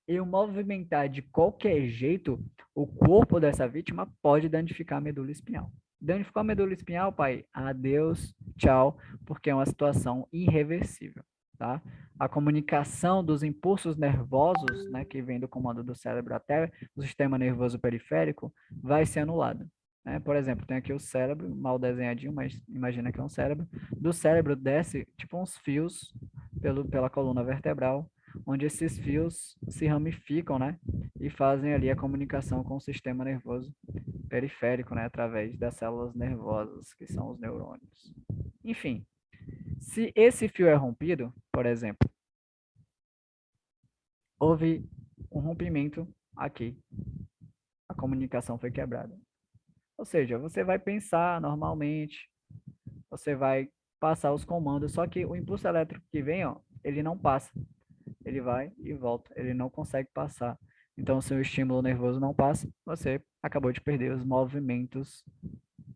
eu movimentar de qualquer jeito, o corpo dessa vítima pode danificar a medula espinhal. Danificou a medula espinhal, pai? Adeus, tchau, porque é uma situação irreversível, tá? A comunicação dos impulsos nervosos, né, que vem do comando do cérebro até o sistema nervoso periférico, vai ser anulada. Né? Por exemplo, tem aqui o cérebro, mal desenhadinho, mas imagina que é um cérebro. Do cérebro desce tipo uns fios pela coluna vertebral, onde esses fios se ramificam, né? E fazem ali a comunicação com o sistema nervoso periférico, né? Através das células nervosas, que são os neurônios. Enfim, se esse fio é rompido, por exemplo, houve um rompimento aqui, a comunicação foi quebrada. Ou seja, você vai pensar normalmente, você vai passar os comandos, só que o impulso elétrico que vem, ó, ele não passa. Ele vai e volta, ele não consegue passar. Então, se o estímulo nervoso não passa, você acabou de perder os movimentos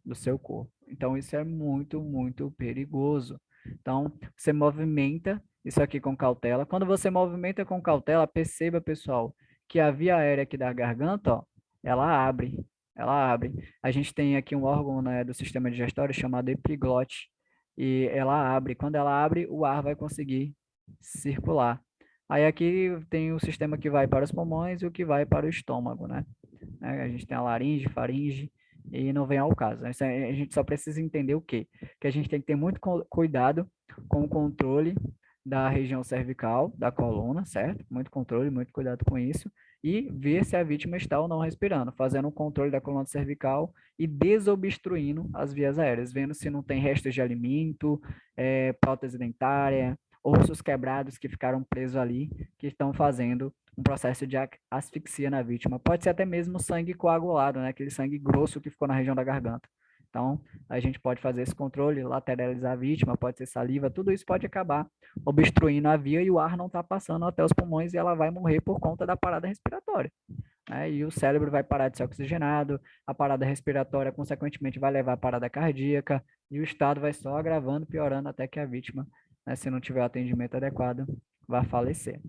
do seu corpo. Então, isso é muito, muito perigoso. Então, você movimenta isso aqui com cautela. Quando você movimenta com cautela, perceba, pessoal, que a via aérea aqui da garganta, ó, ela abre. Ela abre. A gente tem aqui um órgão, né, do sistema digestório chamado epiglote. E ela abre. Quando ela abre, o ar vai conseguir circular. Aí aqui tem o sistema que vai para os pulmões e o que vai para o estômago, né? A gente tem a laringe, faringe, e não vem ao caso. A gente só precisa entender o quê? Que a gente tem que ter muito cuidado com o controle da região cervical, da coluna, certo? Muito controle, muito cuidado com isso. E ver se a vítima está ou não respirando, fazendo um controle da coluna cervical e desobstruindo as vias aéreas, vendo se não tem restos de alimento, prótese dentária, ossos quebrados que ficaram presos ali, que estão fazendo um processo de asfixia na vítima. Pode ser até mesmo sangue coagulado, né? Aquele sangue grosso que ficou na região da garganta. Então, a gente pode fazer esse controle, lateralizar a vítima, pode ser saliva, tudo isso pode acabar obstruindo a via e o ar não está passando até os pulmões e ela vai morrer por conta da parada respiratória. Né? E o cérebro vai parar de ser oxigenado, a parada respiratória, consequentemente, vai levar à parada cardíaca e o estado vai só agravando, piorando até que a vítima, né, se não tiver atendimento adequado, vai falecer.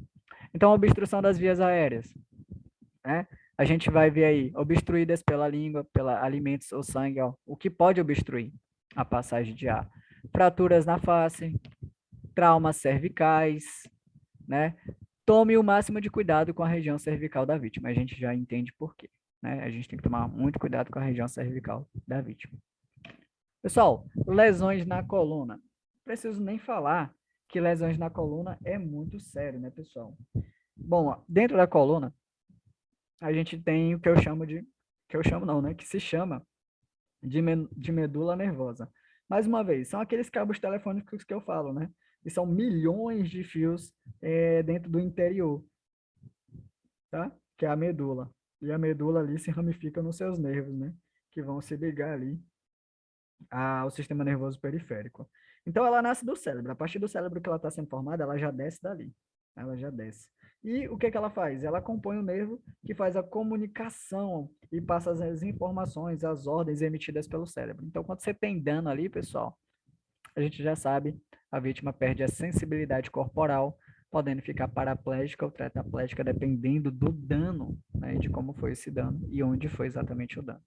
Então, a obstrução das vias aéreas, né? A gente vai ver aí, obstruídas pela língua, pela alimentos ou sangue, ó, o que pode obstruir a passagem de ar. Fraturas na face, traumas cervicais, né? Tome o máximo de cuidado com a região cervical da vítima. A gente já entende por quê, né? A gente tem que tomar muito cuidado com a região cervical da vítima. Pessoal, lesões na coluna. Não preciso nem falar que lesões na coluna é muito sério, né, pessoal? Bom, dentro da coluna, a gente tem o que eu chamo de, que eu chamo não, né, que se chama de medula nervosa. Mais uma vez, são aqueles cabos telefônicos que eu falo, né? E são milhões de fios dentro do interior, tá? Que é a medula. E a medula ali se ramifica nos seus nervos, né? Que vão se ligar ali ao sistema nervoso periférico. Então, ela nasce do cérebro. A partir do cérebro que ela está sendo formada, ela já desce dali. Ela já desce. E o que que ela faz? Ela compõe o nervo que faz a comunicação e passa as informações, as ordens emitidas pelo cérebro. Então, quando você tem dano ali, pessoal, a gente já sabe, a vítima perde a sensibilidade corporal, podendo ficar paraplégica ou tetraplégica, dependendo do dano, né, de como foi esse dano e onde foi exatamente o dano.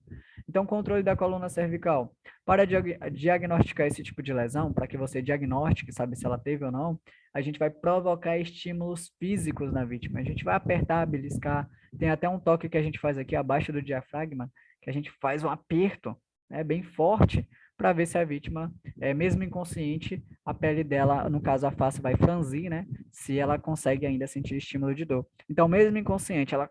Então, controle da coluna cervical. Para diagnosticar esse tipo de lesão, para que você diagnostique, sabe se ela teve ou não, a gente vai provocar estímulos físicos na vítima. A gente vai apertar, beliscar. Tem até um toque que a gente faz aqui abaixo do diafragma, que a gente faz um aperto, né, bem forte, para ver se a vítima, mesmo inconsciente, a pele dela, no caso a face, vai franzir, né? Se ela consegue ainda sentir estímulo de dor. Então, mesmo inconsciente, ela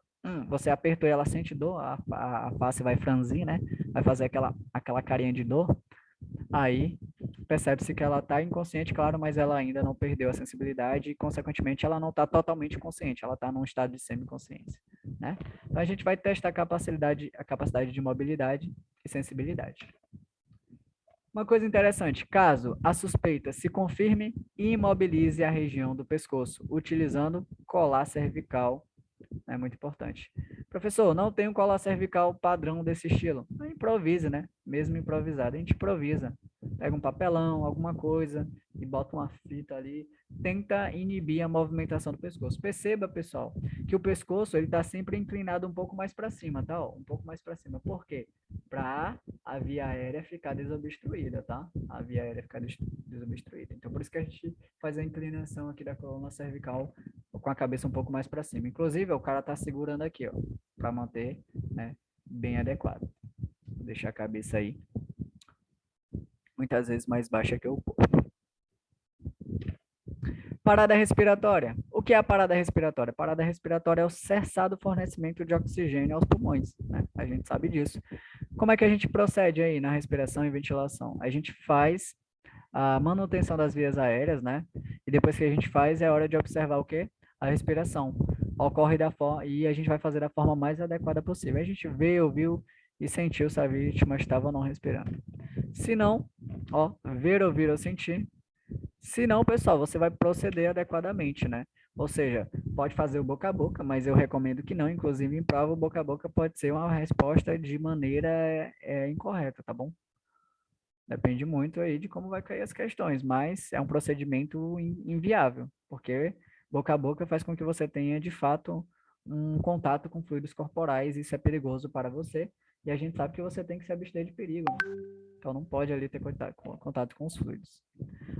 você apertou e ela sente dor, a face vai franzir, né? Vai fazer aquela carinha de dor. Aí percebe-se que ela está inconsciente, claro, mas ela ainda não perdeu a sensibilidade e, consequentemente, ela não está totalmente consciente, ela está num estado de semiconsciência, né? Então, a gente vai testar a capacidade de mobilidade e sensibilidade. Uma coisa interessante, caso a suspeita se confirme, imobilize a região do pescoço, utilizando colar cervical. É muito importante. Professor, não tem um colar cervical padrão desse estilo. Improvise, né? Mesmo improvisado, a gente improvisa. Pega um papelão, alguma coisa, e bota uma fita ali, tenta inibir a movimentação do pescoço. Perceba, pessoal, que o pescoço ele está sempre inclinado um pouco mais para cima, tá? Ó, um pouco mais para cima. Por quê? Para a via aérea ficar desobstruída, tá? A via aérea ficar desobstruída. Então, por isso que a gente faz a inclinação aqui da coluna cervical com a cabeça um pouco mais para cima. Inclusive, o cara tá segurando aqui, ó, para manter, né, bem adequado. Vou deixar a cabeça aí muitas vezes mais baixa que o corpo. Parada respiratória. O que é a parada respiratória? Parada respiratória é o cessar do fornecimento de oxigênio aos pulmões, né? A gente sabe disso. Como é que a gente procede aí na respiração e ventilação? A gente faz a manutenção das vias aéreas, né? E depois que a gente faz, é hora de observar o quê? A respiração. Ocorre da forma e a gente vai fazer da forma mais adequada possível. A gente vê, ouviu e sentiu se a vítima estava ou não respirando. Se não, ó, ver, ouvir ou sentir. Se não, pessoal, você vai proceder adequadamente, né? Ou seja, pode fazer o boca a boca, mas eu recomendo que não. Inclusive, em prova, o boca a boca pode ser uma resposta de maneira incorreta, tá bom? Depende muito aí de como vai cair as questões, mas é um procedimento inviável, porque boca a boca faz com que você tenha, de fato, um contato com fluidos corporais, isso é perigoso para você, e a gente sabe que você tem que se abster de perigo, né? Então não pode ali ter contato com os fluidos.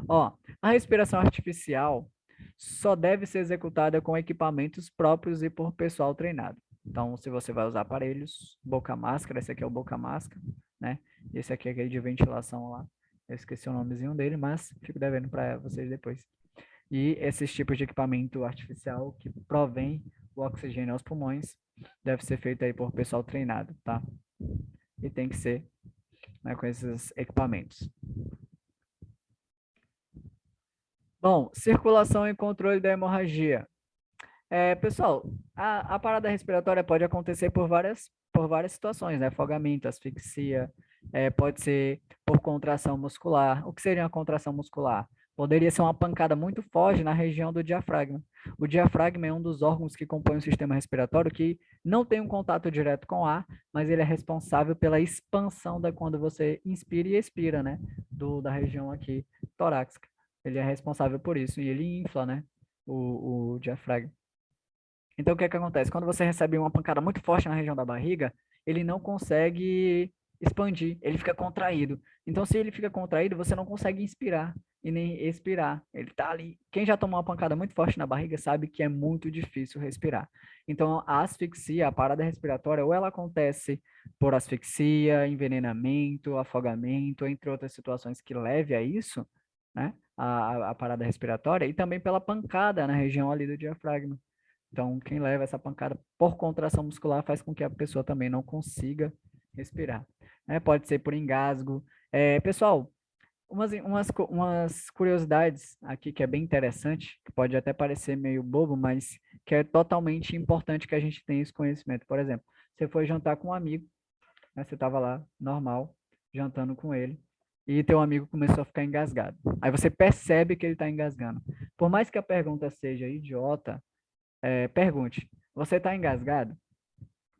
Ó, a respiração artificial só deve ser executada com equipamentos próprios e por pessoal treinado. Então, se você vai usar aparelhos, boca máscara, esse aqui é o boca máscara, né? Esse aqui é aquele de ventilação lá. Eu esqueci o nomezinho dele, mas fico devendo para vocês depois. E esses tipos de equipamento artificial que provém o oxigênio aos pulmões deve ser feito aí por pessoal treinado, tá? E tem que ser, né, com esses equipamentos. Bom, circulação e controle da hemorragia. Pessoal, a parada respiratória pode acontecer por várias situações, né? Afogamento, asfixia, pode ser por contração muscular. O que seria uma contração muscular? Poderia ser uma pancada muito forte na região do diafragma. O diafragma é um dos órgãos que compõem o sistema respiratório que não tem um contato direto com o ar, mas ele é responsável pela expansão da quando você inspira e expira, né? Da região aqui torácica. Ele é responsável por isso e ele infla, né? O diafragma. Então, o que é que acontece? Quando você recebe uma pancada muito forte na região da barriga, ele não consegue expandir, ele fica contraído. Então, se ele fica contraído, você não consegue inspirar e nem expirar. Ele tá ali. Quem já tomou uma pancada muito forte na barriga sabe que é muito difícil respirar. Então, a asfixia, a parada respiratória, ou ela acontece por asfixia, envenenamento, afogamento, entre outras situações que leve a isso, né? A parada respiratória, e também pela pancada na região ali do diafragma. Então, quem leva essa pancada por contração muscular faz com que a pessoa também não consiga respirar. Pode ser por engasgo. Pessoal, umas curiosidades aqui que é bem interessante, que pode até parecer meio bobo, mas que é totalmente importante que a gente tenha esse conhecimento. Por exemplo, você foi jantar com um amigo, né? Você estava lá, normal, jantando com ele, e teu amigo começou a ficar engasgado. Aí você percebe que ele está engasgando. Por mais que a pergunta seja idiota, pergunte, você está engasgado?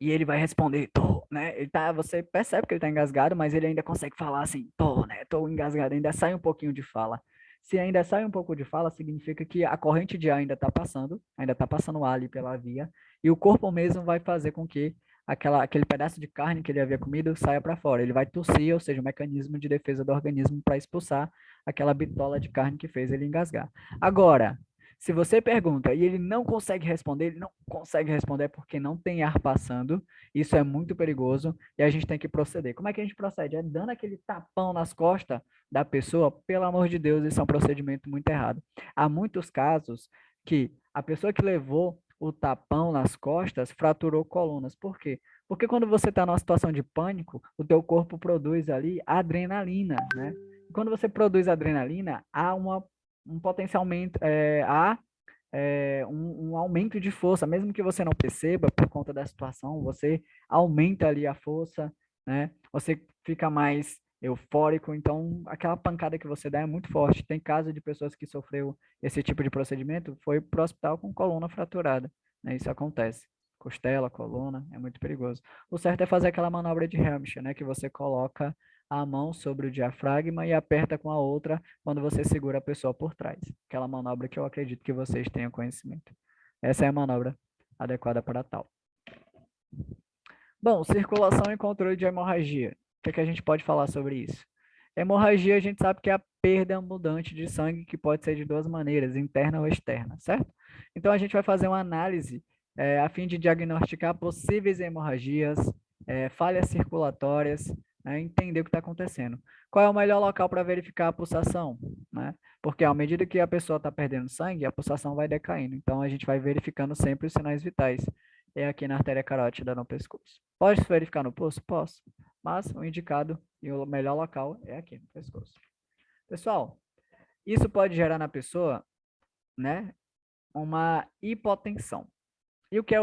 E ele vai responder, tô, né? Você percebe que ele está engasgado, mas ele ainda consegue falar assim, tô, né? Tô engasgado, ainda sai um pouquinho de fala. Se ainda sai um pouco de fala, significa que a corrente de ar ainda está passando ar ali pela via, e o corpo mesmo vai fazer com que aquele pedaço de carne que ele havia comido saia para fora. Ele vai tossir, ou seja, um mecanismo de defesa do organismo para expulsar aquela bitola de carne que fez ele engasgar. Agora, se você pergunta e ele não consegue responder, ele não consegue responder porque não tem ar passando. Isso é muito perigoso e a gente tem que proceder. Como é que a gente procede? É dando aquele tapão nas costas da pessoa. Pelo amor de Deus, isso é um procedimento muito errado. Há muitos casos que a pessoa que levou o tapão nas costas fraturou colunas. Por quê? Porque quando você está numa situação de pânico, o teu corpo produz ali adrenalina, né? E quando você produz adrenalina, há um potencialmente há um aumento de força, mesmo que você não perceba por conta da situação, você aumenta ali a força, né? Você fica mais eufórico, então aquela pancada que você dá é muito forte. Tem caso de pessoas que sofreu esse tipo de procedimento, foi para o hospital com coluna fraturada, né? Isso acontece. Costela, coluna, é muito perigoso. O certo é fazer aquela manobra de Hampshire, né? Que você coloca a mão sobre o diafragma e aperta com a outra quando você segura a pessoa por trás. Aquela manobra que eu acredito que vocês tenham conhecimento. Essa é a manobra adequada para tal. Bom, circulação e controle de hemorragia. O que a gente pode falar sobre isso? Hemorragia, a gente sabe que é a perda ambulante de sangue, que pode ser de duas maneiras, interna ou externa, certo? Então, a gente vai fazer uma análise a fim de diagnosticar possíveis hemorragias, falhas circulatórias, né, entender o que está acontecendo. Qual é o melhor local para verificar a pulsação? Né? Porque à medida que a pessoa está perdendo sangue, a pulsação vai decaindo. Então, a gente vai verificando sempre os sinais vitais. É aqui na artéria carótida no pescoço. Pode verificar no pulso? Posso. Mas o indicado e o melhor local é aqui no pescoço. Pessoal, isso pode gerar na pessoa, né, uma hipotensão. E o que é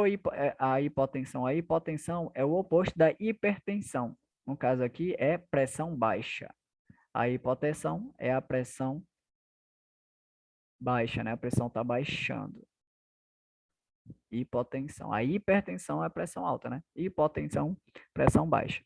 a hipotensão? A hipotensão é o oposto da hipertensão. No caso aqui é pressão baixa. A hipotensão é a pressão baixa, né? A pressão está baixando. Hipotensão. A hipertensão é a pressão alta, né? Hipotensão, pressão baixa.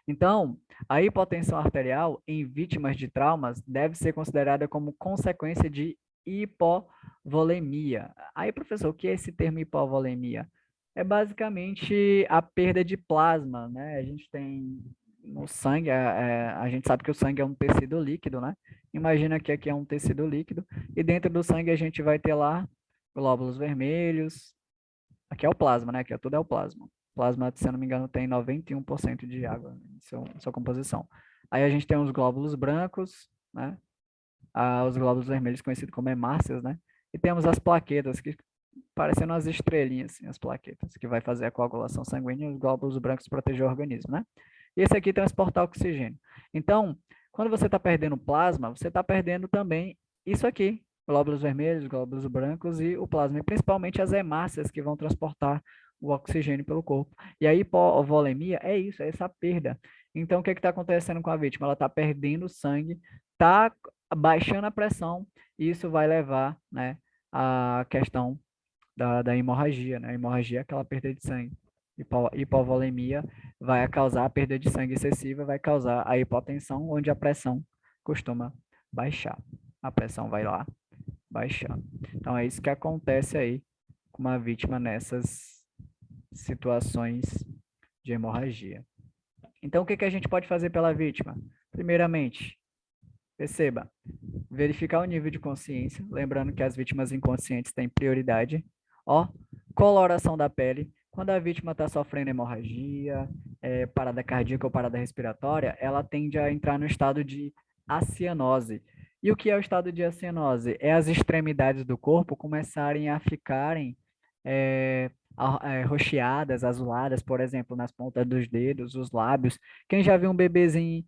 Então, a hipotensão arterial em vítimas de traumas deve ser considerada como consequência de hipovolemia. Aí, professor, o que é esse termo hipovolemia? É basicamente a perda de plasma, né? A gente tem no sangue, a gente sabe que o sangue é um tecido líquido, né? Imagina que aqui é um tecido líquido e dentro do sangue a gente vai ter lá glóbulos vermelhos. Aqui é o plasma, né? Aqui tudo é o plasma. Plasma, se eu não me engano, tem 91% de água em sua composição. Aí a gente tem os glóbulos brancos, né? Os glóbulos vermelhos, conhecidos como hemácias, né? E temos as plaquetas, que parecendo umas estrelinhas, assim, as plaquetas, que vai fazer a coagulação sanguínea e os glóbulos brancos proteger o organismo, né? E esse aqui transportar oxigênio. Então, quando você está perdendo plasma, você está perdendo também isso aqui, glóbulos vermelhos, glóbulos brancos e o plasma, e principalmente as hemácias que vão transportar o oxigênio pelo corpo. E a hipovolemia é isso, é essa perda. Então, o que está acontecendo com a vítima? Ela está perdendo sangue, está baixando a pressão, e isso vai levar, né, à questão da hemorragia, né? A hemorragia é aquela perda de sangue. Hipovolemia vai causar a perda de sangue excessiva, vai causar a hipotensão, onde a pressão costuma baixar. A pressão vai lá baixando. Então, é isso que acontece aí com uma vítima nessas situações de hemorragia. Então, o que a gente pode fazer pela vítima? Primeiramente, perceba, verificar o nível de consciência, lembrando que as vítimas inconscientes têm prioridade. Ó, coloração da pele. Quando a vítima está sofrendo hemorragia, parada cardíaca ou parada respiratória, ela tende a entrar no estado de acianose. E o que é o estado de acianose? É as extremidades do corpo começarem a ficarem roxeadas, azuladas, por exemplo, nas pontas dos dedos, os lábios. Quem já viu um bebezinho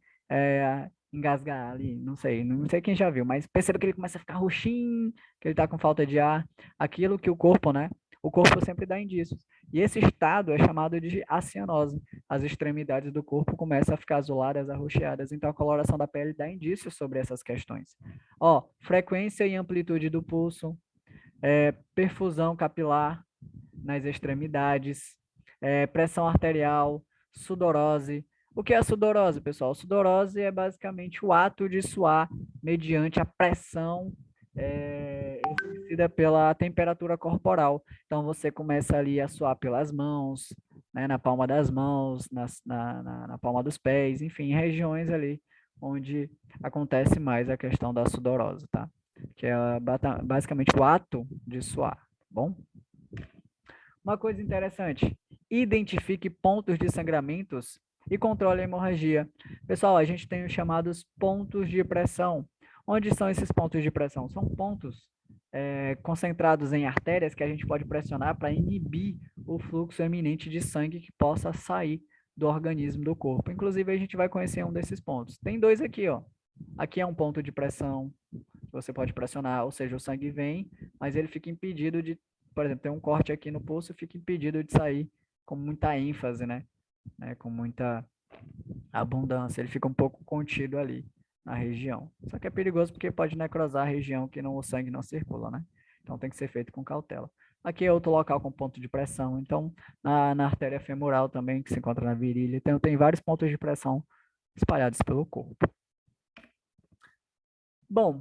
engasgar ali, não sei quem já viu, mas perceba que ele começa a ficar roxinho, que ele está com falta de ar, aquilo que o corpo, né? O corpo sempre dá indícios. E esse estado é chamado de acianose. As extremidades do corpo começam a ficar azuladas, arroxeadas. Então, a coloração da pele dá indícios sobre essas questões. Ó, frequência e amplitude do pulso, perfusão capilar nas extremidades, pressão arterial, sudorose. O que é a sudorose, pessoal? Sudorose é basicamente o ato de suar mediante a pressão exercida pela temperatura corporal. Então, você começa ali a suar pelas mãos, né, na palma das mãos, na palma dos pés, enfim, em regiões ali onde acontece mais a questão da sudorose, tá? Que é basicamente o ato de suar, bom? Uma coisa interessante, identifique pontos de sangramentos e controle a hemorragia. Pessoal, a gente tem os chamados pontos de pressão. Onde são esses pontos de pressão? São pontos concentrados em artérias que a gente pode pressionar para inibir o fluxo eminente de sangue que possa sair do organismo do corpo. Inclusive, a gente vai conhecer um desses pontos. Tem dois aqui, ó. Aqui é um ponto de pressão que você pode pressionar, ou seja, o sangue vem, mas ele fica impedido de, por exemplo, tem um corte aqui no pulso, fica impedido de sair com muita ênfase, né? Com muita abundância, ele fica um pouco contido ali na região. Só que é perigoso porque pode necrosar a região que o sangue não circula, né? Então tem que ser feito com cautela. Aqui é outro local com ponto de pressão. Então, na artéria femoral também, que se encontra na virilha, tem vários pontos de pressão espalhados pelo corpo. Bom,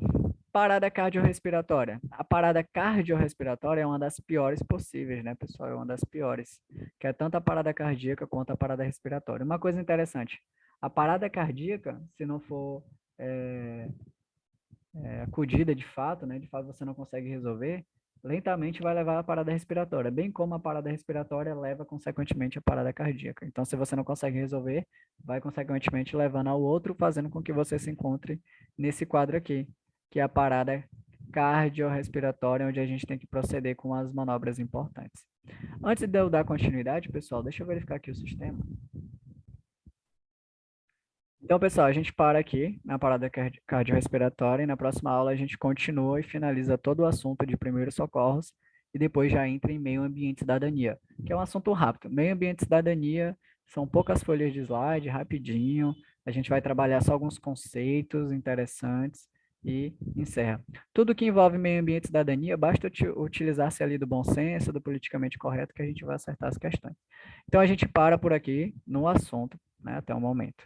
parada cardiorrespiratória. A parada cardiorrespiratória é uma das piores possíveis, né, pessoal? É uma das piores, que é tanto a parada cardíaca quanto a parada respiratória. Uma coisa interessante, a parada cardíaca, se não for acudida de fato, né, de fato você não consegue resolver, lentamente vai levar à parada respiratória, bem como a parada respiratória leva, consequentemente, à parada cardíaca. Então, se você não consegue resolver, vai, consequentemente, levando ao outro, fazendo com que você se encontre nesse quadro aqui, que é a parada cardiorrespiratória, onde a gente tem que proceder com as manobras importantes. Antes de eu dar continuidade, pessoal, deixa eu verificar aqui o sistema. Então, pessoal, a gente para aqui na parada cardiorrespiratória e na próxima aula a gente continua e finaliza todo o assunto de primeiros socorros e depois já entra em meio ambiente e cidadania, que é um assunto rápido. Meio ambiente e cidadania são poucas folhas de slide, rapidinho. A gente vai trabalhar só alguns conceitos interessantes e encerra. Tudo que envolve meio ambiente e cidadania, basta utilizar-se ali do bom senso, do politicamente correto, que a gente vai acertar as questões. Então, a gente para por aqui no assunto, né, até o momento.